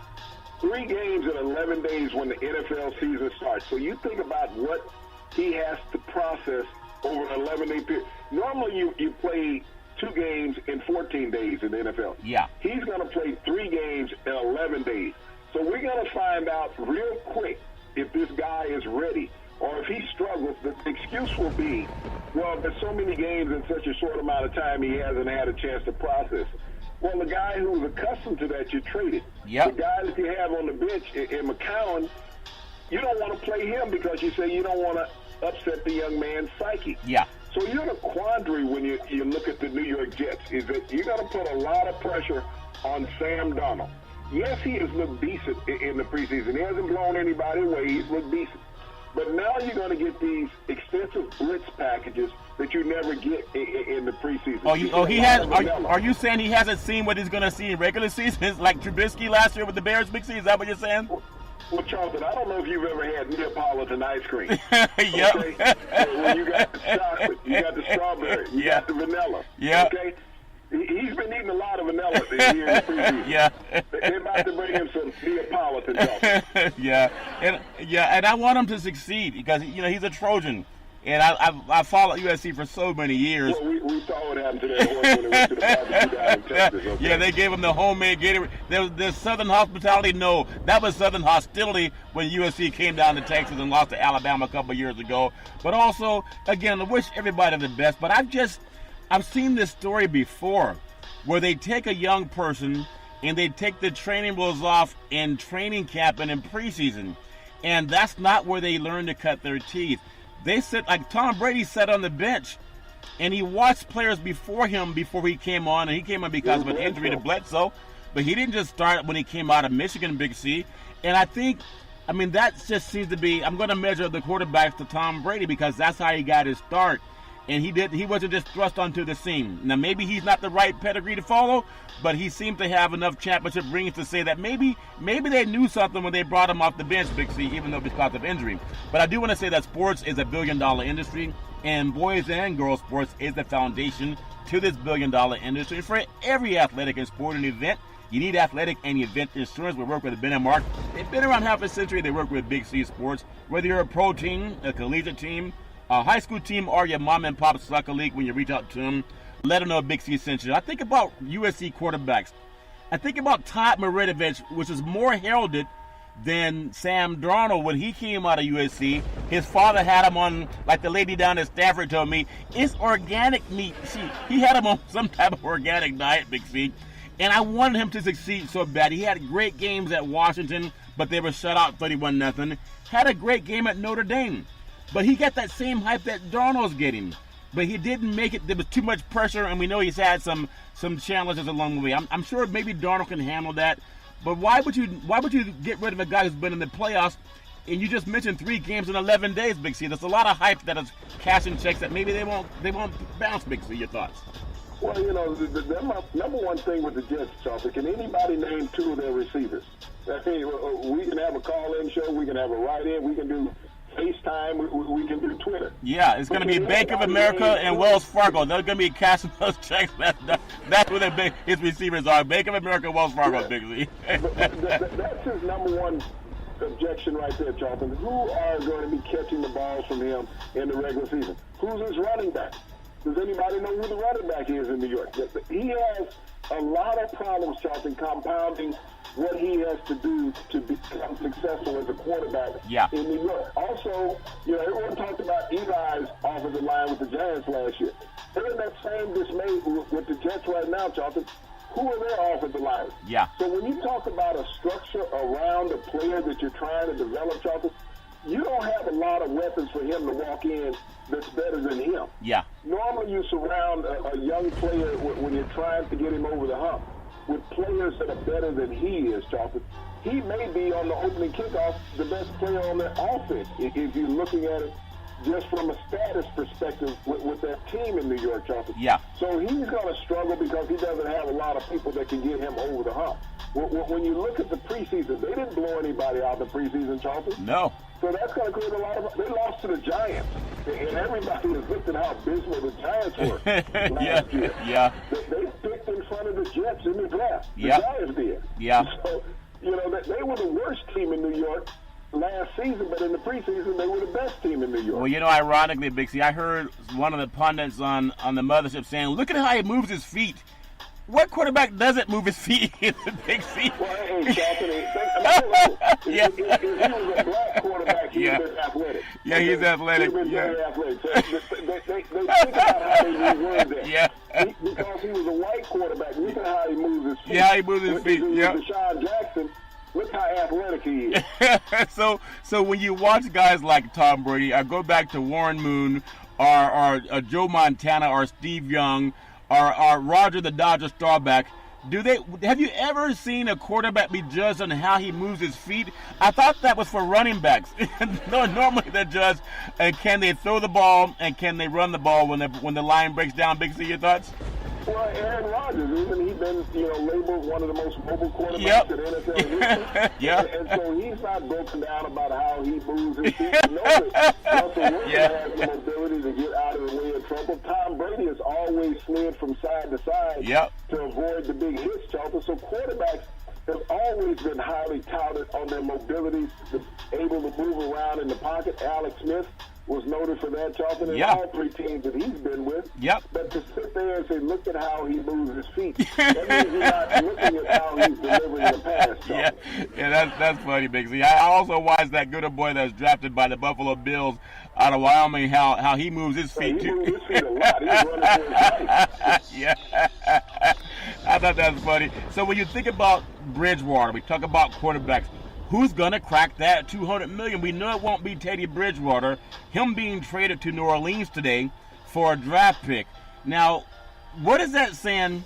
3 games in 11 days when the NFL season starts. So you think about what he has to process over an 11-day period. Normally you play 2 games in 14 days in the NFL. Yeah. He's going to play 3 games in 11 days. So we're going to find out real quick if this guy is ready, or if he struggles. The excuse will be, well, there's so many games in such a short amount of time he hasn't had a chance to process. Well, the guy who's accustomed to that, you traded. Yep. The guy that you have on the bench in McCown, you don't want to play him because you say you don't want to upset the young man's psyche. Yeah. So you're in a quandary when you look at the New York Jets, is that you're going to put a lot of pressure on Sam Darnold. Yes, he has looked decent in the preseason. He hasn't blown anybody away. He's looked decent. But now you're going to get these extensive blitz packages that you never get in the preseason. Are you saying he hasn't seen what he's going to see in regular seasons, like Trubisky last year with the Bears, Big C? Is that what you're saying? Well, Charlton, I don't know if you've ever had Neapolitan ice cream. Yep. Okay? When you got the chocolate, you got the strawberry, you got the vanilla. Yeah. Okay? He's been eating a lot of vanilla here in the preseason. Yeah. They're about to bring him some Neapolitan chocolate. Yeah. And I want him to succeed because, he's a Trojan. And I followed USC for so many years. Well, we saw what happened to that horse when it went to the barbecue down in Texas. Okay? Yeah, they gave him the homemade Gatorade. There's Southern hospitality. No, that was Southern hostility when USC came down to Texas and lost to Alabama a couple of years ago. But also, again, I wish everybody the best. But I've seen this story before where they take a young person and they take the training wheels off in training camp and in preseason. And that's not where they learn to cut their teeth. They sit, like Tom Brady sat on the bench, and he watched players before him before he came on, and he came on because of an injury to Bledsoe. But he didn't just start when he came out of Michigan, Big C. And that just seems to be, I'm going to measure the quarterbacks to Tom Brady because that's how he got his start. And he wasn't just thrust onto the scene. Now, maybe he's not the right pedigree to follow, but he seemed to have enough championship rings to say that maybe they knew something when they brought him off the bench, Big C, even though because of injury. But I do want to say that sports is a billion-dollar industry, and boys and girls sports is the foundation to this billion-dollar industry. For every athletic and sporting event, you need athletic and event insurance. We work with Ben and Mark. They've been around half a century. They work with Big C Sports. Whether you're a pro team, a collegiate team, a high school team, or your mom and pop soccer league, when you reach out to them, let them know Big C sent you. I think about USC quarterbacks. I think about Todd Marinovich, which is more heralded than Sam Darnold when he came out of USC. His father had him on, like the lady down at Stafford told me, it's organic meat. See, he had him on some type of organic diet, Big C. And I wanted him to succeed so bad. He had great games at Washington, but they were shut out 31-0. Had a great game at Notre Dame. But he got that same hype that Darnold's getting. But he didn't make it. There was too much pressure, and we know he's had some challenges along the way. I'm sure maybe Darnold can handle that. But why would you get rid of a guy who's been in the playoffs? And you just mentioned 3 games in 11 days, Big C. There's a lot of hype that is cashing checks that maybe they won't bounce, Big C. Your thoughts? Well, the number one thing with the Jets, Charlton, can anybody name 2 of their receivers? I mean, we can have a call-in show. We can have a write-in. We can do FaceTime, we can do Twitter. Yeah, it's going to be Bank of America and Wells Fargo. They're going to be cashing those checks. That's where his receivers are. Bank of America, Wells Fargo, Big Z. That's his number one objection right there, Charlton. Who are going to be catching the balls from him in the regular season? Who's his running back? Does anybody know who the running back is in New York? He has a lot of problems, Charlton, compounding what he has to do to become successful as a quarterback in New York. Also, everyone talked about Eli's offensive line with the Giants last year. They're in that same dismay with the Jets right now, Charlton. Who are their offensive linemen? Yeah. So when you talk about a structure around a player that you're trying to develop, Charlton, you don't have a lot of weapons for him to walk in that's better than him. Yeah. Normally you surround a young player when you're trying to get him over the hump with players that are better than he is, Charlton. He may be on the opening kickoff the best player on that offense if you're looking at it just from a status perspective with that team in New York, Charlton. Yeah. So he's going to struggle because he doesn't have a lot of people that can get him over the hump. When you look at the preseason, they didn't blow anybody out in the preseason, Charlton. No. So that's going to create a lot of... They lost to the Giants, and everybody has looked at how abysmal the Giants were last year. Yeah. They picked in front of the Jets in the draft. The Yep. Giants did. Yeah. So, they were the worst team in New York last season, but in the preseason, they were the best team in New York. Well, ironically, Big C, I heard one of the pundits on the mothership saying, look at how he moves his feet. What quarterback doesn't move his feet in the Big C? Well, hey, Charlton, if he was a black quarterback, he'd have been athletic. Yeah, he's athletic. He'd have been very athletic. So they think about how they reword that. Yeah. Because he was a white quarterback, look at how he moves his feet. Yeah, he moves his feet. Yeah. Deshaun Jackson, look how athletic he is. So when you watch guys like Tom Brady, I go back to Warren Moon, or Joe Montana, or Steve Young, or Roger the Dodger Staubach, have you ever seen a quarterback be judged on how he moves his feet? I thought that was for running backs. No, normally they're judged, and can they throw the ball and can they run the ball when the line breaks down? Big C, your thoughts? Well, Aaron Rodgers, isn't he been labeled one of the most mobile quarterbacks in NFL history? Yeah. And so he's not broken down about how he moves his feet. You know that Russell Wilson has the mobility to get out of the way of trouble. Tom Brady has always slid from side to side to avoid the big hits, Charlton. So quarterbacks have always been highly touted on their mobility, able to move around in the pocket. Alex Smith was noted for that, Charlton, in all three teams that he's been with. Yep. But to sit there and say, look at how he moves his feet, that means you're not looking at how he's delivering the pass, Charlton. Yeah, that's funny, Big Z. I also watched that good boy that was drafted by the Buffalo Bills out of Wyoming, how he moves his feet, too. He moves his feet a lot. He's running for his life. Yeah. I thought that was funny. So when you think about Bridgewater, we talk about quarterbacks. Who's going to crack that $200 million? We know it won't be Teddy Bridgewater. Him being traded to New Orleans today for a draft pick. Now, what is that saying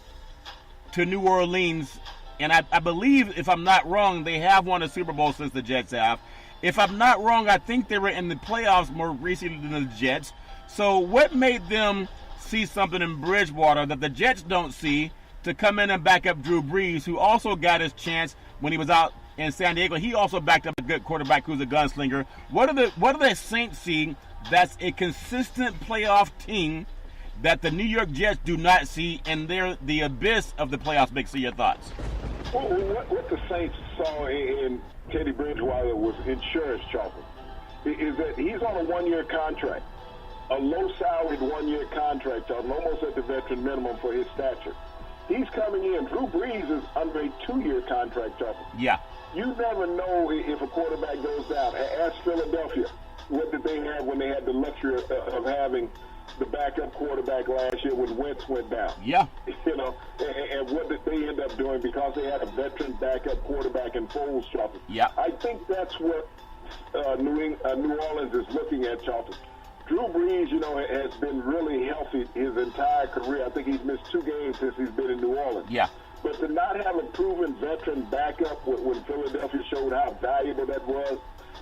to New Orleans? And I believe, if I'm not wrong, they have won a Super Bowl since the Jets have. If I'm not wrong, I think they were in the playoffs more recently than the Jets. So what made them see something in Bridgewater that the Jets don't see to come in and back up Drew Brees, who also got his chance when he was out in San Diego? He also backed up a good quarterback who's a gunslinger. What do the Saints see that's a consistent playoff team that the New York Jets do not see, and they're the abyss of the playoffs? Big C, your thoughts? Well, what the Saints saw in Teddy Bridgewater was insurance, Charlton. Is that he's on a one-year contract, a low-salaried one-year contract, Charlton, almost at the veteran minimum for his stature. He's coming in. Drew Brees is under a 2-year contract, Charlton. Yeah. You never know if a quarterback goes down. Ask Philadelphia, what did they have when they had the luxury of having the backup quarterback last year when Wentz went down? Yeah. And what did they end up doing because they had a veteran backup quarterback in Foles, Charlton? Yeah. I think that's what New Orleans is looking at, Charlton. Drew Brees, has been really healthy his entire career. I think he's missed 2 games since he's been in New Orleans. Yeah. But to not have a proven veteran backup when Philadelphia showed how valuable that was,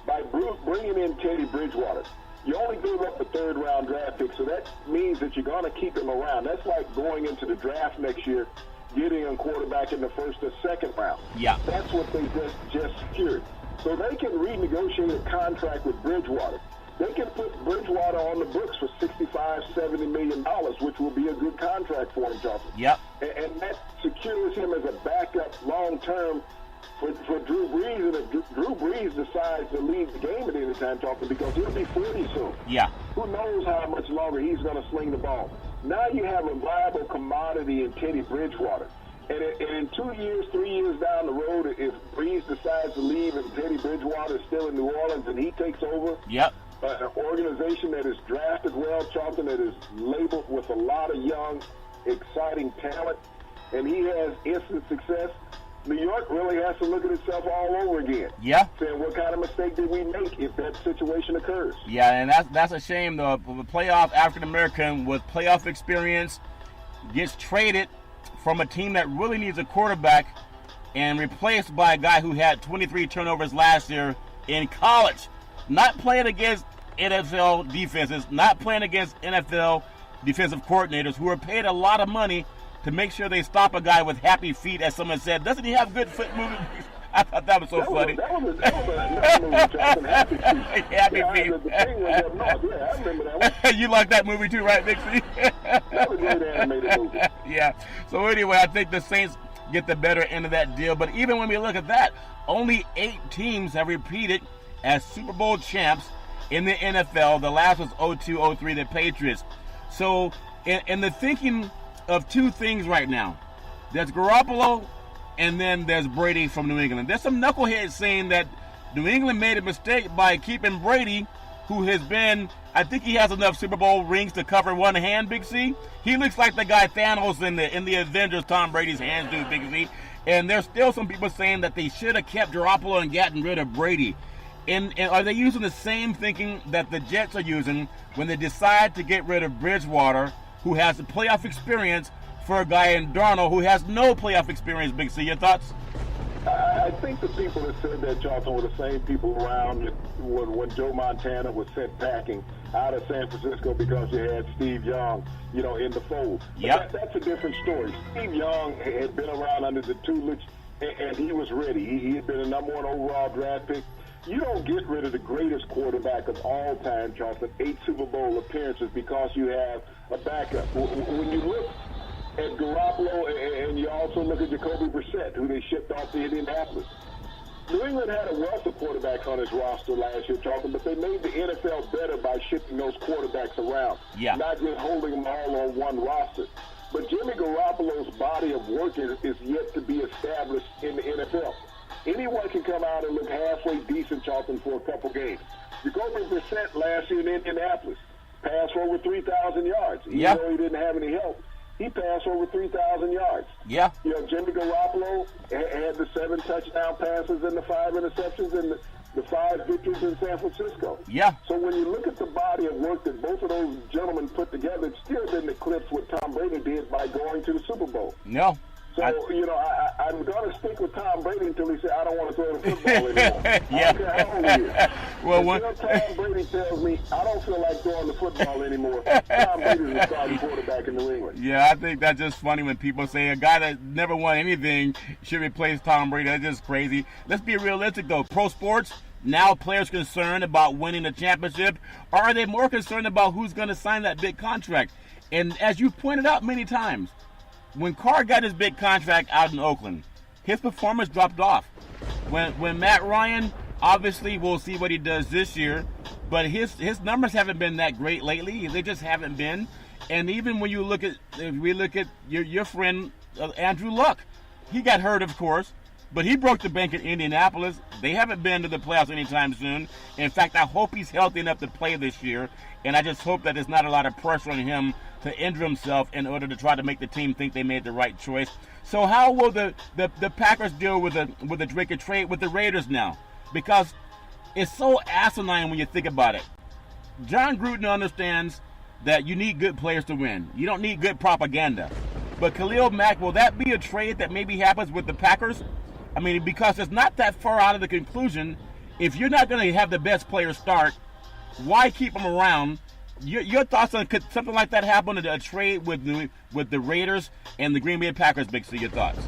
by bringing in Teddy Bridgewater, you only gave up a 3rd-round draft pick, so that means that you're going to keep him around. That's like going into the draft next year, getting a quarterback in the 1st or 2nd round. Yeah. That's what they just secured. So they can renegotiate a contract with Bridgewater. They can put Bridgewater on the books for $65-70 million, which will be a good contract for him, Charlton. Yep. And that secures him as a backup long-term for Drew Brees. And if Drew Brees decides to leave the game at any time, Charlton, because he'll be 40 soon. Yeah. Who knows how much longer he's going to sling the ball. Now you have a viable commodity in Teddy Bridgewater. And in 2 years, 3 years down the road, if Breeze decides to leave and Teddy Bridgewater is still in New Orleans and he takes over, yep, an organization that is drafted well, Charlton, that is labeled with a lot of young, exciting talent, and he has instant success, New York really has to look at itself all over again. Yeah. Saying, what kind of mistake did we make if that situation occurs? Yeah, and that's a shame, though. A playoff African-American with playoff experience gets traded from a team that really needs a quarterback and replaced by a guy who had 23 turnovers last year in college. Not playing against NFL defenses, not playing against NFL defensive coordinators who are paid a lot of money to make sure they stop a guy with happy feet, as someone said. Doesn't he have good foot movement? I thought that was so funny. That was a movie, Jonathan, Happy Feet. Happy Feet. The thing was up north. Yeah, I remember that one. You like that movie too, right, Nixie? That was a great animated movie. Yeah. So anyway, I think the Saints get the better end of that deal. But even when we look at that, only 8 teams have repeated as Super Bowl champs in the NFL. The last was 02-03, the Patriots. So in the thinking of two things right now, there's Garoppolo and then there's Brady from New England. There's some knuckleheads saying that New England made a mistake by keeping Brady, who has been, I think he has enough Super Bowl rings to cover one hand, Big C. He looks like the guy Thanos in the Avengers, Tom Brady's hands do, Big C. And there's still some people saying that they should have kept Garoppolo and gotten rid of Brady. And are they using the same thinking that the Jets are using when they decide to get rid of Bridgewater, who has the playoff experience, for a guy in Darnold who has no playoff experience, Big C? Your thoughts? I think the people that said that, Charlton, were the same people around when Joe Montana was sent packing out of San Francisco because you had Steve Young, in the fold. Yep. That's a different story. Steve Young had been around under the tutelage, and he was ready. He had been a number 1 overall draft pick. You don't get rid of the greatest quarterback of all time, Charlton, 8 Super Bowl appearances because you have a backup. When you look at Garoppolo, and you also look at Jacoby Brissett, who they shipped off to Indianapolis. New England had a wealth of quarterbacks on its roster last year, Charlton, but they made the NFL better by shipping those quarterbacks around, not just holding them all on one roster. But Jimmy Garoppolo's body of work is yet to be established in the NFL. Anyone can come out and look halfway decent, Charlton, for a couple games. Jacoby Brissett last year in Indianapolis passed for over 3,000 yards, even though he didn't have any help. He passed over 3,000 yards. Yeah. Jimmy Garoppolo had the 7 touchdown passes and the 5 interceptions and the 5 victories in San Francisco. Yeah. So when you look at the body of work that both of those gentlemen put together, it still didn't eclipse what Tom Brady did by going to the Super Bowl. No. So, I'm going to stick with Tom Brady until he says, I don't want to throw the football anymore. I don't care how old he is. Until Tom Brady tells me, I don't feel like throwing the football anymore, Tom Brady's the starting quarterback in New England. Yeah, I think that's just funny when people say a guy that never won anything should replace Tom Brady. That's just crazy. Let's be realistic, though. Pro sports, now players concerned about winning a championship, or are they more concerned about who's going to sign that big contract? And as you pointed out many times, when Carr got his big contract out in Oakland, his performance dropped off. When Matt Ryan, obviously we'll see what he does this year, but his numbers haven't been that great lately. They just haven't been. And even when you look at, if we look at your friend Andrew Luck, he got hurt, of course, but he broke the bank in Indianapolis. They haven't been to the playoffs anytime soon. In fact, I hope he's healthy enough to play this year, and I just hope that there's not a lot of pressure on him to injure himself in order to try to make the team think they made the right choice. So how will the Packers deal with the Drake trade with the Raiders now? Because it's so asinine when you think about it. John Gruden understands that you need good players to win. You don't need good propaganda. But Khalil Mack, will that be a trade that maybe happens with the Packers? I mean, because it's not that far out of the conclusion. If you're not going to have the best players start, why keep them around? Your thoughts on, could something like that happen, a trade with the Raiders and the Green Bay Packers, Big C? Your thoughts?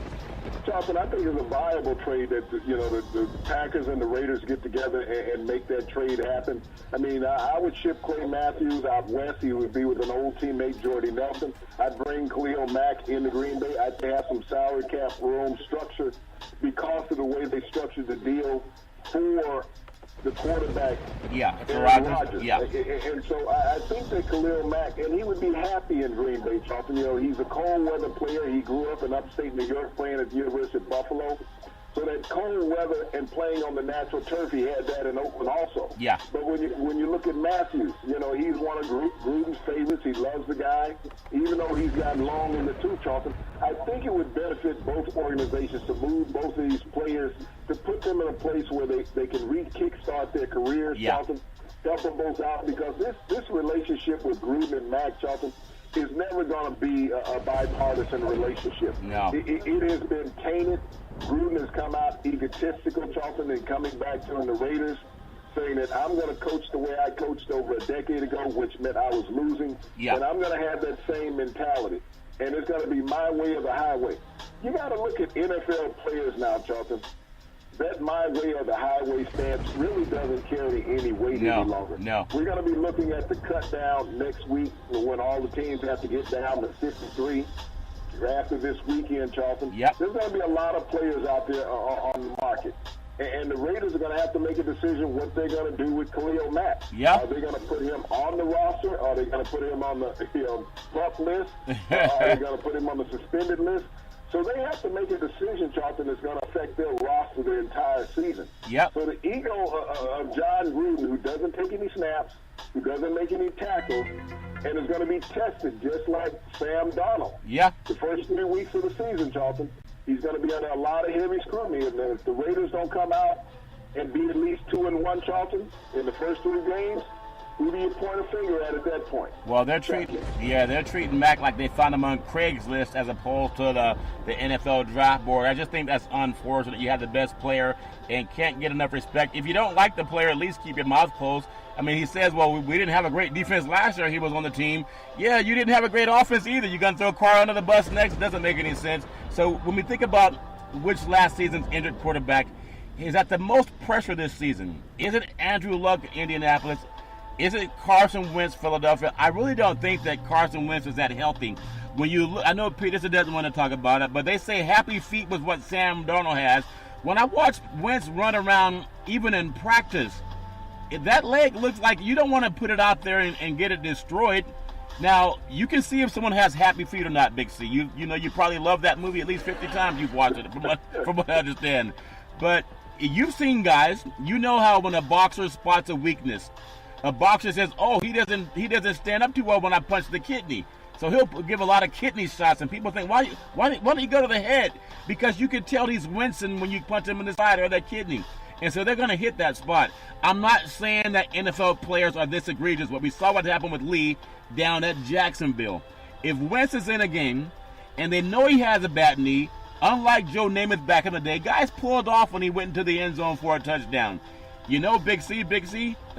Charlton, I think it's a viable trade that the Packers and the Raiders get together and make that trade happen. I mean, I would ship Clay Matthews out west. He would be with an old teammate, Jordy Nelson. I'd bring Khalil Mack into Green Bay. I'd have some salary cap room structure because of the way they structured the deal for the quarterback. Yeah, for Aaron Rodgers. Yeah. And so I think that Khalil Mack, and he would be happy in Green Bay, Charlton. You know, he's a cold weather player. He grew up in upstate New York playing at the University of Buffalo. So that cold weather and playing on the natural turf, he had that in Oakland also. Yeah. But when you look at Matthews, you know, he's one of Gruden's favorites. He loves the guy, even though he's gotten long in the tooth, Charlton. I think it would benefit both organizations to move both of these players, to put them in a place where they can kickstart their careers, Charlton, help them both out, because this relationship with Gruden and Mack, Charlton, is never going to be a bipartisan relationship. No. It has been tainted. Gruden has come out egotistical, Charlton, and coming back to the Raiders, saying that I'm going to coach the way I coached over a decade ago, which meant I was losing, and I'm going to have that same mentality. And it's going to be my way or the highway. You got to look at NFL players now, Charlton. That my way or the highway stance really doesn't carry any weight any longer. No. We're going to be looking at the cut down next week when all the teams have to get down to 53. After this weekend, Charlton, there's going to be a lot of players out there on the market. And the Raiders are going to have to make a decision what they're going to do with Khalil Mack. Are they going to put him on the roster? Are they going to put him on the pup list? Are they going to put him on the suspended list? So they have to make a decision, Charlton, that's going to affect their roster the entire season. So the ego of John Gruden, who doesn't take any snaps, who doesn't make any tackles, and is going to be tested just like Sam Darnold. The first 3 weeks of the season, Charlton, he's going to be under a lot of heavy scrutiny. And if the Raiders don't come out and be at least 2-1, Charlton, in the first 3 games, who do you point a finger at that point? Well, they're treating Mack like they found him on Craigslist as opposed to the NFL draft board. I just think that's unfortunate. You have the best player and can't get enough respect. If you don't like the player, at least keep your mouth closed. I mean, he says, well, we didn't have a great defense last year. He was on the team. Yeah, you didn't have a great offense either. You're going to throw Carr under the bus next? It doesn't make any sense. So when we think about which last season's injured quarterback is at the most pressure this season, is it Andrew Luck, Indianapolis? Is it Carson Wentz, Philadelphia? I really don't think that Carson Wentz is that healthy. When you look, I know Peterson doesn't want to talk about it, but they say happy feet was what Sam Darnold has. When I watch Wentz run around, even in practice, that leg looks like you don't want to put it out there and get it destroyed. Now, you can see if someone has happy feet or not, Big C. You know, you probably love that movie at least 50 times you've watched it, from what I understand. But you've seen guys, you know how when a boxer spots a weakness, a boxer says, oh, he doesn't stand up too well when I punch the kidney. So he'll give a lot of kidney shots, and people think, why don't you go to the head? Because you can tell he's wincing when you punch him in the side or that kidney. And so they're going to hit that spot. I'm not saying that NFL players are this egregious, but we saw what happened with Lee down at Jacksonville. If Wentz is in a game and they know he has a bad knee, unlike Joe Namath back in the day, guys pulled off when he went into the end zone for a touchdown. You know, Big C,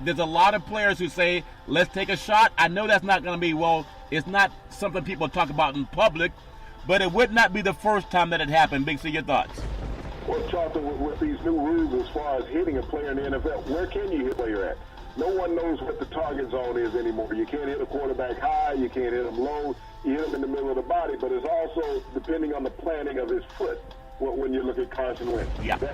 there's a lot of players who say, let's take a shot. I know that's not going to be, it's not something people talk about in public, but it would not be the first time that it happened. Big C, your thoughts? Well, Charlton, with these new rules as far as hitting a player in the NFL, where can you hit a player at? No one knows what the target zone is anymore. You can't hit a quarterback high. You can't hit him low. You hit him in the middle of the body, but it's also depending on the planting of his foot when you look at Carson Wentz.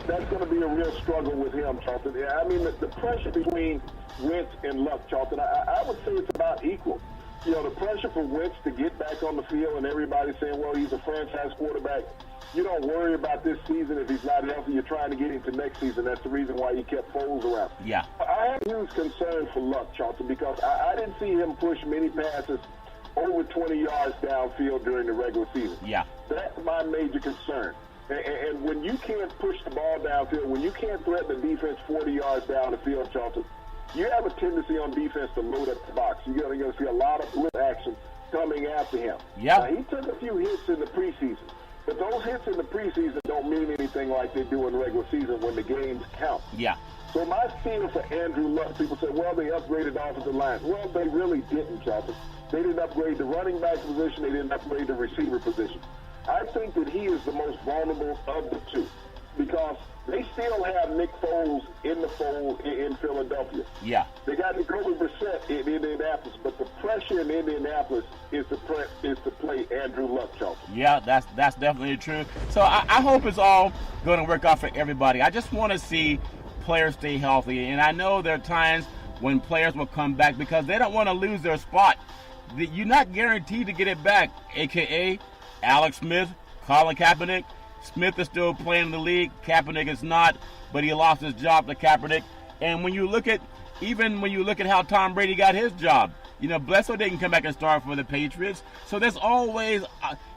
That's going to be a real struggle with him, Charlton. I mean, the pressure between Wentz and Luck, Charlton, I would say it's about equal. You know, the pressure for Wentz to get back on the field and everybody saying, well, he's a franchise quarterback. You don't worry about this season if he's not healthy. You're trying to get into next season. That's the reason why you kept Foles around. I have huge concern for Luck, Charlton, because I didn't see him push many passes over 20 yards downfield during the regular season. That's my major concern. And when you can't push the ball downfield, when you can't threaten the defense 40 yards down the field, Charlton, you have a tendency on defense to load up the box. You're going to see a lot of blitz action coming after him. Now, he took a few hits in the preseason. But those hits in the preseason don't mean anything like they do in the regular season when the games count. So my fear for Andrew Luck, people say, well, they upgraded the offensive line. Well, they really didn't, Charlton. They didn't upgrade the running back position. They didn't upgrade the receiver position. I think that he is the most vulnerable of the two because they still have Nick Foles in the fold in Philadelphia. They got Jacoby Brissett in Indianapolis, but the pressure in Indianapolis is to play Andrew Luck, Charlton. That's definitely true. So I hope it's all going to work out for everybody. I just want to see players stay healthy. And I know there are times when players will come back because they don't want to lose their spot. You're not guaranteed to get it back, a.k.a. Alex Smith, Colin Kaepernick. Smith is still playing in the league. Kaepernick is not, but he lost his job to Kaepernick. And when you look at how Tom Brady got his job, Bledsoe didn't come back and start for the Patriots. So there's always,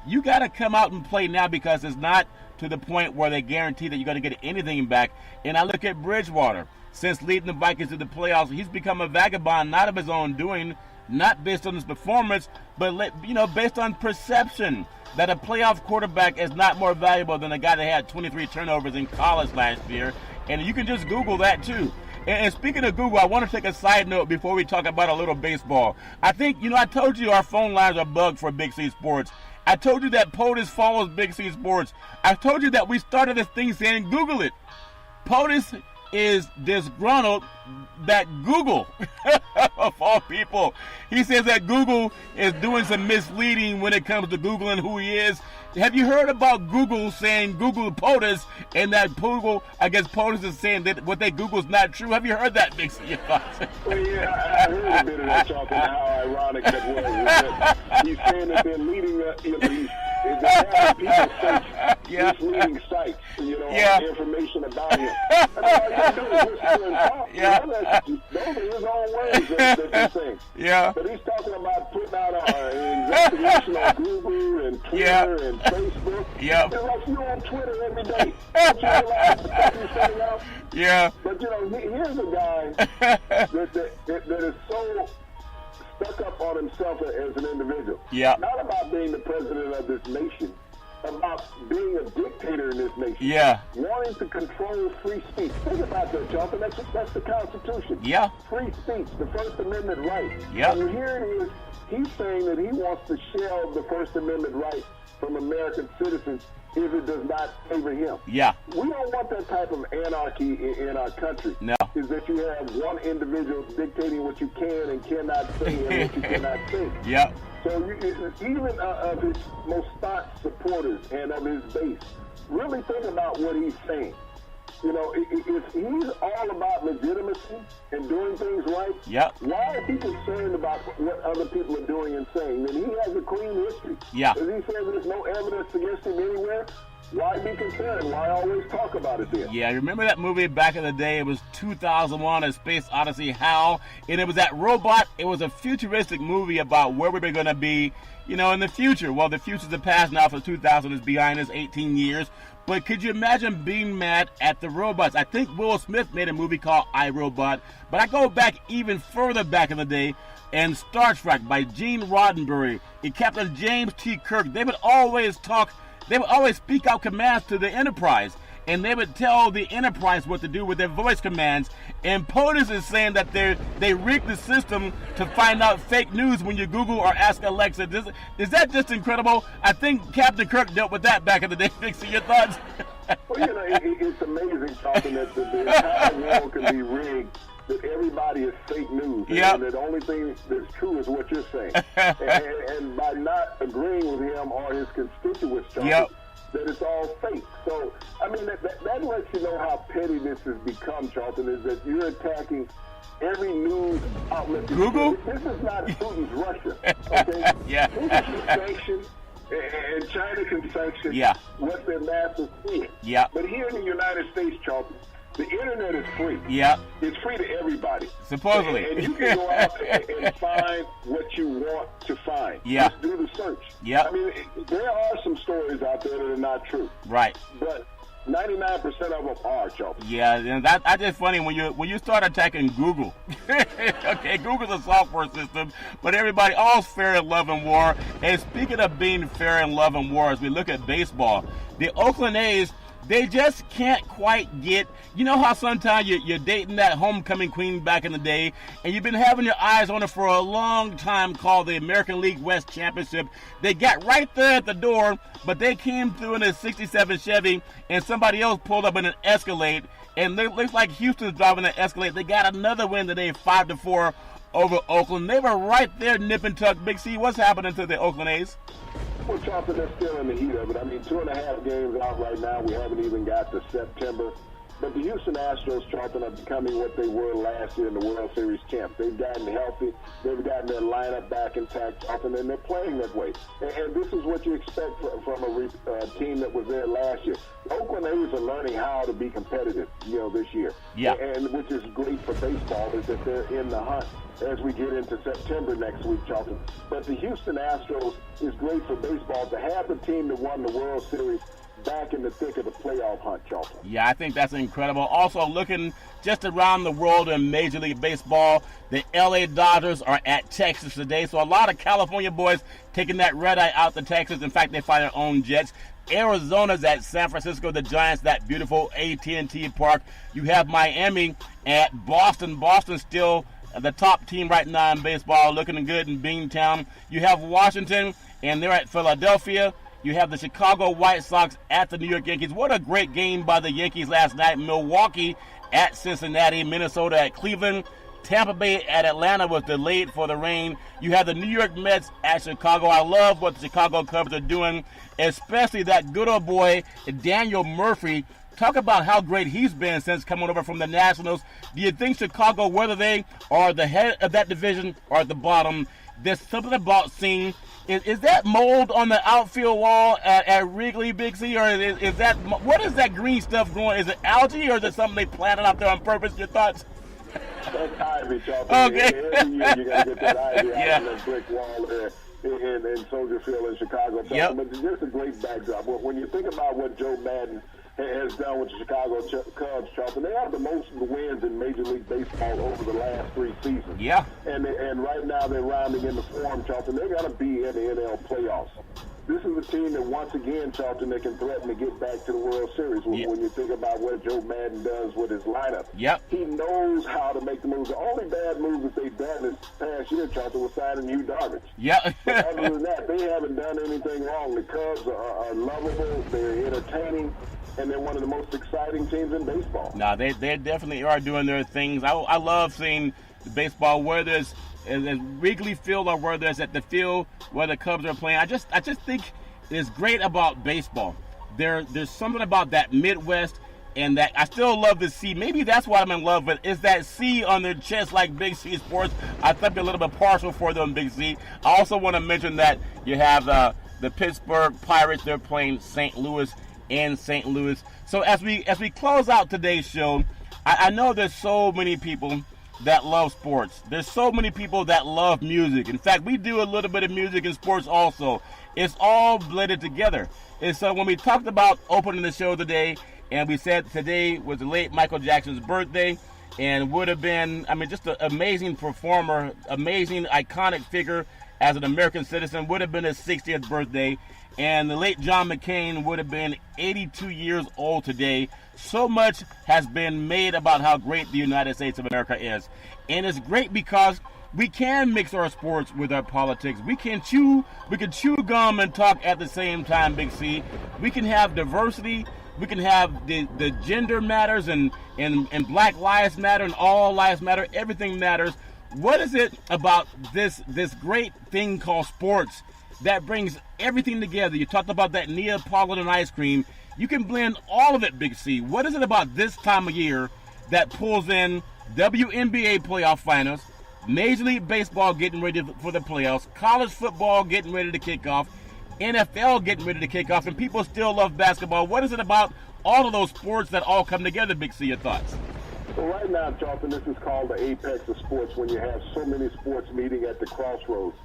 you got to come out and play now because it's not to the point where they guarantee that you're going to get anything back. And I look at Bridgewater. Since leading the Vikings to the playoffs, he's become a vagabond, not of his own doing, not based on his performance, but based on perception that a playoff quarterback is not more valuable than a guy that had 23 turnovers in college last year. And you can just Google that too. And speaking of Google, I want to take a side note before we talk about a little baseball. I think, I told you our phone lines are bugged for Big C Sports. I told you that POTUS follows Big C Sports. I told you that we started this thing saying Google it. POTUS is disgruntled that Google, of all people, he says that Google is doing some misleading when it comes to Googling who he is. Have you heard about Google saying Google POTUS and that Google, I guess POTUS is saying that what they Google is not true? Have you heard that, Big C? Well, yeah, I heard a bit of that talking about how ironic that was. He's saying that they're leading, they're having people search misleading sites, information about him. And all you do is whisper and talk. Those are his own words that they're saying. Yeah. But he's talking about putting out an investigation on Google and Twitter and Facebook. Yeah. It's like you're on Twitter every day. Don't you realize the stuff you're sending out? Yeah. But, here's a guy that is so stuck up on himself as an individual. Yeah. Not about being the president of this nation, about being a dictator in this nation. Yeah. Wanting to control free speech. Think about that, Jonathan. That's the Constitution. Yeah. Free speech, the First Amendment right. Yeah. And here it is, he's saying that he wants to shelve the First Amendment right from American citizens if it does not favor him. Yeah. We don't want that type of anarchy in our country. No. Is that you have one individual dictating what you can and cannot say and what you cannot say. Yeah. So even of his most staunch supporters and of his base, really think about what he's saying. If he's all about legitimacy and doing things right, why is he concerned about what other people are doing and saying? And he has a clean history. Yeah. As he says there's no evidence against him anywhere, why be concerned? Why always talk about it then? Yeah, remember that movie back in the day? It was 2001, A Space Odyssey, HAL, and it was that robot. It was a futuristic movie about where we were going to be, in the future. Well, the future's the past now, for 2000 is behind us, 18 years. But could you imagine being mad at the robots? I think Will Smith made a movie called I, Robot, but I go back even further back in the day, and Star Trek by Gene Roddenberry and Captain James T. Kirk, they would always speak out commands to the Enterprise, and they would tell the Enterprise what to do with their voice commands. And POTUS is saying that they rigged the system to find out fake news when you Google or ask Alexa. Is that just incredible? I think Captain Kirk dealt with that back in the day. Fixing your thoughts? Well, it's amazing something that the entire world can be rigged, that everybody is fake news. Yep. And that the only thing that's true is what you're saying. and by not agreeing with him or his constituents, that it's all fake. So, that lets you know how petty this has become, Charlton, is that you're attacking every news outlet. Google? This is not Putin's Russia, okay? Yeah. Putin can sanction, and China can sanction what their masses fear. Yeah. But here in the United States, Charlton, the internet is free. Yeah. It's free to everybody. Supposedly. And you can go out and find what you want to find. Yeah. Just do the search. Yeah. There are some stories out there that are not true. Right. But 99% of them are, Charlton. Yeah, and that's just funny when you start attacking Google. Okay, Google's a software system, but everybody, all's fair in love and war. And speaking of being fair in love and war, as we look at baseball, the Oakland A's, they just can't quite get, how sometimes you're dating that homecoming queen back in the day, and you've been having your eyes on her for a long time, called the American League West Championship. They got right there at the door, but they came through in a 67 Chevy, and somebody else pulled up in an Escalade, and it looks like Houston's driving an Escalade. They got another win today, 5-4 over Oakland. They were right there, nip and tuck. Big C, what's happening to the Oakland A's? Well, Charlton, they're still in the heat of it. 2.5 games out right now. We haven't even got to September. But the Houston Astros, Charlton, are becoming what they were last year in the World Series champs. They've gotten healthy. They've gotten their lineup back intact, Charlton, and they're playing that way. And this is what you expect from a team that was there last year. Oakland A's are learning how to be competitive, this year. Yeah. And which is great for baseball, is that they're in the hunt as we get into September next week, Charlton. But the Houston Astros is great for baseball to have the team that won the World Series back in the thick of the playoff hunt, Charlton. Yeah, I think that's incredible. Also, looking just around the world in Major League Baseball, the LA Dodgers are at Texas today. So a lot of California boys taking that red eye out to Texas. In fact, they fly their own jets. Arizona's at San Francisco, the Giants, that beautiful AT&T Park. You have Miami at Boston. Boston's still the top team right now in baseball, looking good in Beantown. You have Washington, and they're at Philadelphia. You have the Chicago White Sox at the New York Yankees. What a great game by the Yankees last night. Milwaukee at Cincinnati, Minnesota at Cleveland. Tampa Bay at Atlanta was delayed for the rain. You have the New York Mets at Chicago. I love what the Chicago Cubs are doing, especially that good old boy, Daniel Murphy. Talk about how great he's been since coming over from the Nationals. Do you think Chicago, whether they are the head of that division or at the bottom, there's something about seeing, is that mold on the outfield wall at Wrigley, Big C, or is that, what is that green stuff growing? Is it algae, or is it something they planted out there on purpose? Your thoughts? That's ivy, Charlton. Okay. Every year you got to get that ivy Yeah. out of that brick wall there in Soldier Field in Chicago. Yep. But it's just a great backdrop. When you think about what Joe Madden has done with the Chicago Cubs, Charlton, they have the most wins in Major League Baseball over the last 3 seasons. Yeah. And right now they're rounding into form, Charlton. They're going to be in the NL playoffs. This is a team that once again, Charlton, they can threaten to get back to the World Series. Yep. When you think about what Joe Madden does with his lineup. Yep. He knows how to make the moves. The only bad move that they've done this past year, Charlton, was signing Yu Darvish. Yeah. But other than that, they haven't done anything wrong. The Cubs are lovable, they're entertaining, and they're one of the most exciting teams in baseball. No, they definitely are doing their things. I love seeing the baseball, whether it's at Wrigley Field or whether it's at the field where the Cubs are playing. I just think it's great about baseball. There's something about that Midwest, and that I still love the C. Maybe that's what I'm in love with, is that C on their chest like Big C Sports. I think they're a little bit partial for them, Big C. I also want to mention that you have the Pittsburgh Pirates. They're playing St. Louis in St. Louis. So as we close out today's show, I know there's so many people that love sports. There's so many people that love music. In fact, we do a little bit of music and sports also. It's all blended together. And so when we talked about opening the show today, and we said today was the late Michael Jackson's birthday, and would have been, just an amazing performer, amazing, iconic figure as an American citizen, would have been his 60th birthday. And the late John McCain would have been 82 years old today. So much has been made about how great the United States of America is. And it's great because we can mix our sports with our politics. We can chew gum and talk at the same time, Big C. We can have diversity. We can have the gender matters and Black Lives Matter and all lives matter. Everything matters. What is it about this great thing called sports that brings everything together? You talked about that Neapolitan ice cream. You can blend all of it, Big C. What is it about this time of year that pulls in WNBA playoff finals, Major League Baseball getting ready for the playoffs, college football getting ready to kick off, NFL getting ready to kick off, and people still love basketball? What is it about all of those sports that all come together, Big C? Your thoughts? Well, right now, Charlton, this is called the apex of sports when you have so many sports meeting at the crossroads.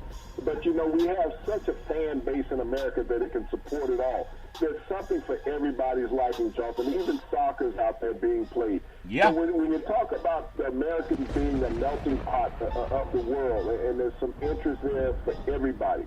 But, we have such a fan base in America that it can support it all. There's something for everybody's liking, Charlton. Even soccer's out there being played. Yeah. So when you talk about the Americans being the melting pot of the world, and there's some interest there for everybody,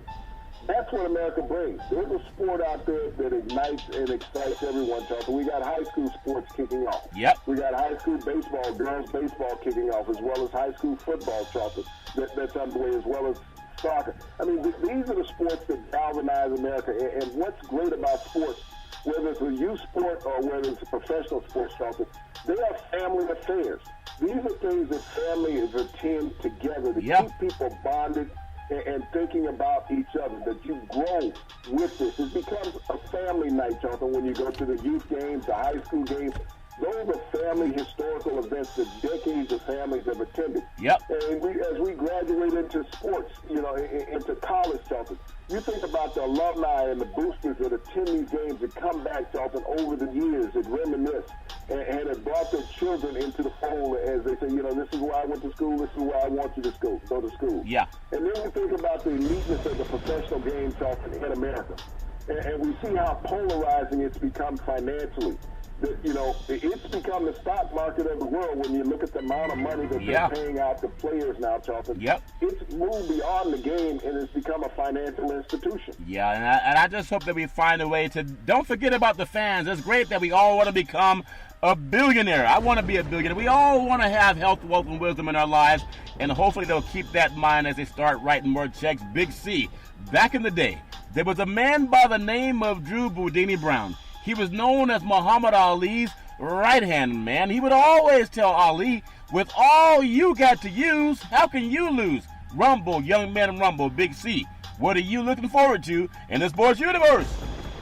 that's what America brings. There's a sport out there that ignites and excites everyone, Charlton. We got high school sports kicking off. Yep. We got high school baseball, girls baseball kicking off, as well as high school football, Charlton, that's underway, as well as soccer. These are the sports that galvanize America. And what's great about sports, whether it's a youth sport or whether it's a professional sports, Charlton, they are family affairs. These are things that families attend together to keep people bonded and thinking about each other, that you grow with this. It becomes a family night, Jonathan, when you go to the youth games, the high school games. Those are family historical events that decades of families have attended. Yep. And as we graduate into sports, into college, Charlton, you think about the alumni and the boosters that attend these games and come back, Charlton, over the years and reminisce and have brought their children into the fold as they say, this is where I went to school, this is where I want you to go to school. Yeah. And then we think about the eliteness of the professional game, Charlton, in America. And we see how polarizing it's become financially. That, it's become the stock market of the world when you look at the amount of money that they're paying out to players now, Charlton. Yep. It's moved beyond the game and it's become a financial institution. Yeah, and I just hope that we find a way to don't forget about the fans. It's great that we all want to become a billionaire. I want to be a billionaire. We all want to have health, wealth, and wisdom in our lives, and hopefully they'll keep that in mind as they start writing more checks. Big C. Back in the day, there was a man by the name of Drew Boudini Brown. He was known as Muhammad Ali's right-hand man. He would always tell Ali, with all you got to use, how can you lose? Rumble, young man, rumble, Big C. What are you looking forward to in the sports universe?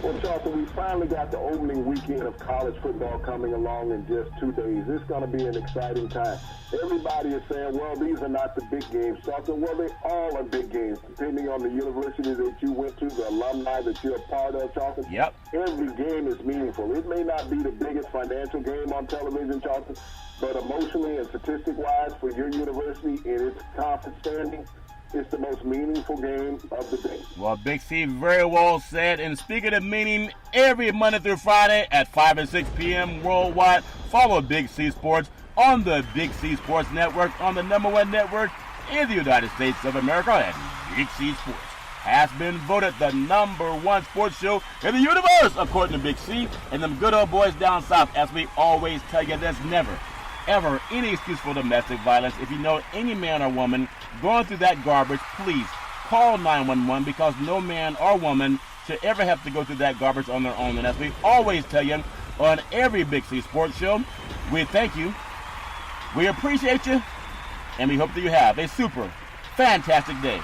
Well, Charlton, we finally got the opening weekend of college football coming along in just 2 days. It's going to be an exciting time. Everybody is saying, well, these are not the big games, Charlton. Well, they all are big games, depending on the university that you went to, the alumni that you're a part of, Charlton. Yep. Every game is meaningful. It may not be the biggest financial game on television, Charlton, but emotionally and statistic-wise for your university and its conference standing, it's the most meaningful game of the day. Well, Big C, very well said. And speaking of meaning, every Monday through Friday at 5 and 6 p.m. worldwide, follow Big C Sports on the Big C Sports Network, on the #1 network in the United States of America. And Big C Sports has been voted the #1 sports show in the universe, according to Big C and them good old boys down south. As we always tell you, there's never, ever any excuse for domestic violence. If you know any man or woman going through that garbage, please call 911, because no man or woman should ever have to go through that garbage on their own. And as we always tell you on every Big C Sports show, we thank you, we appreciate you, and we hope that you have a super fantastic day.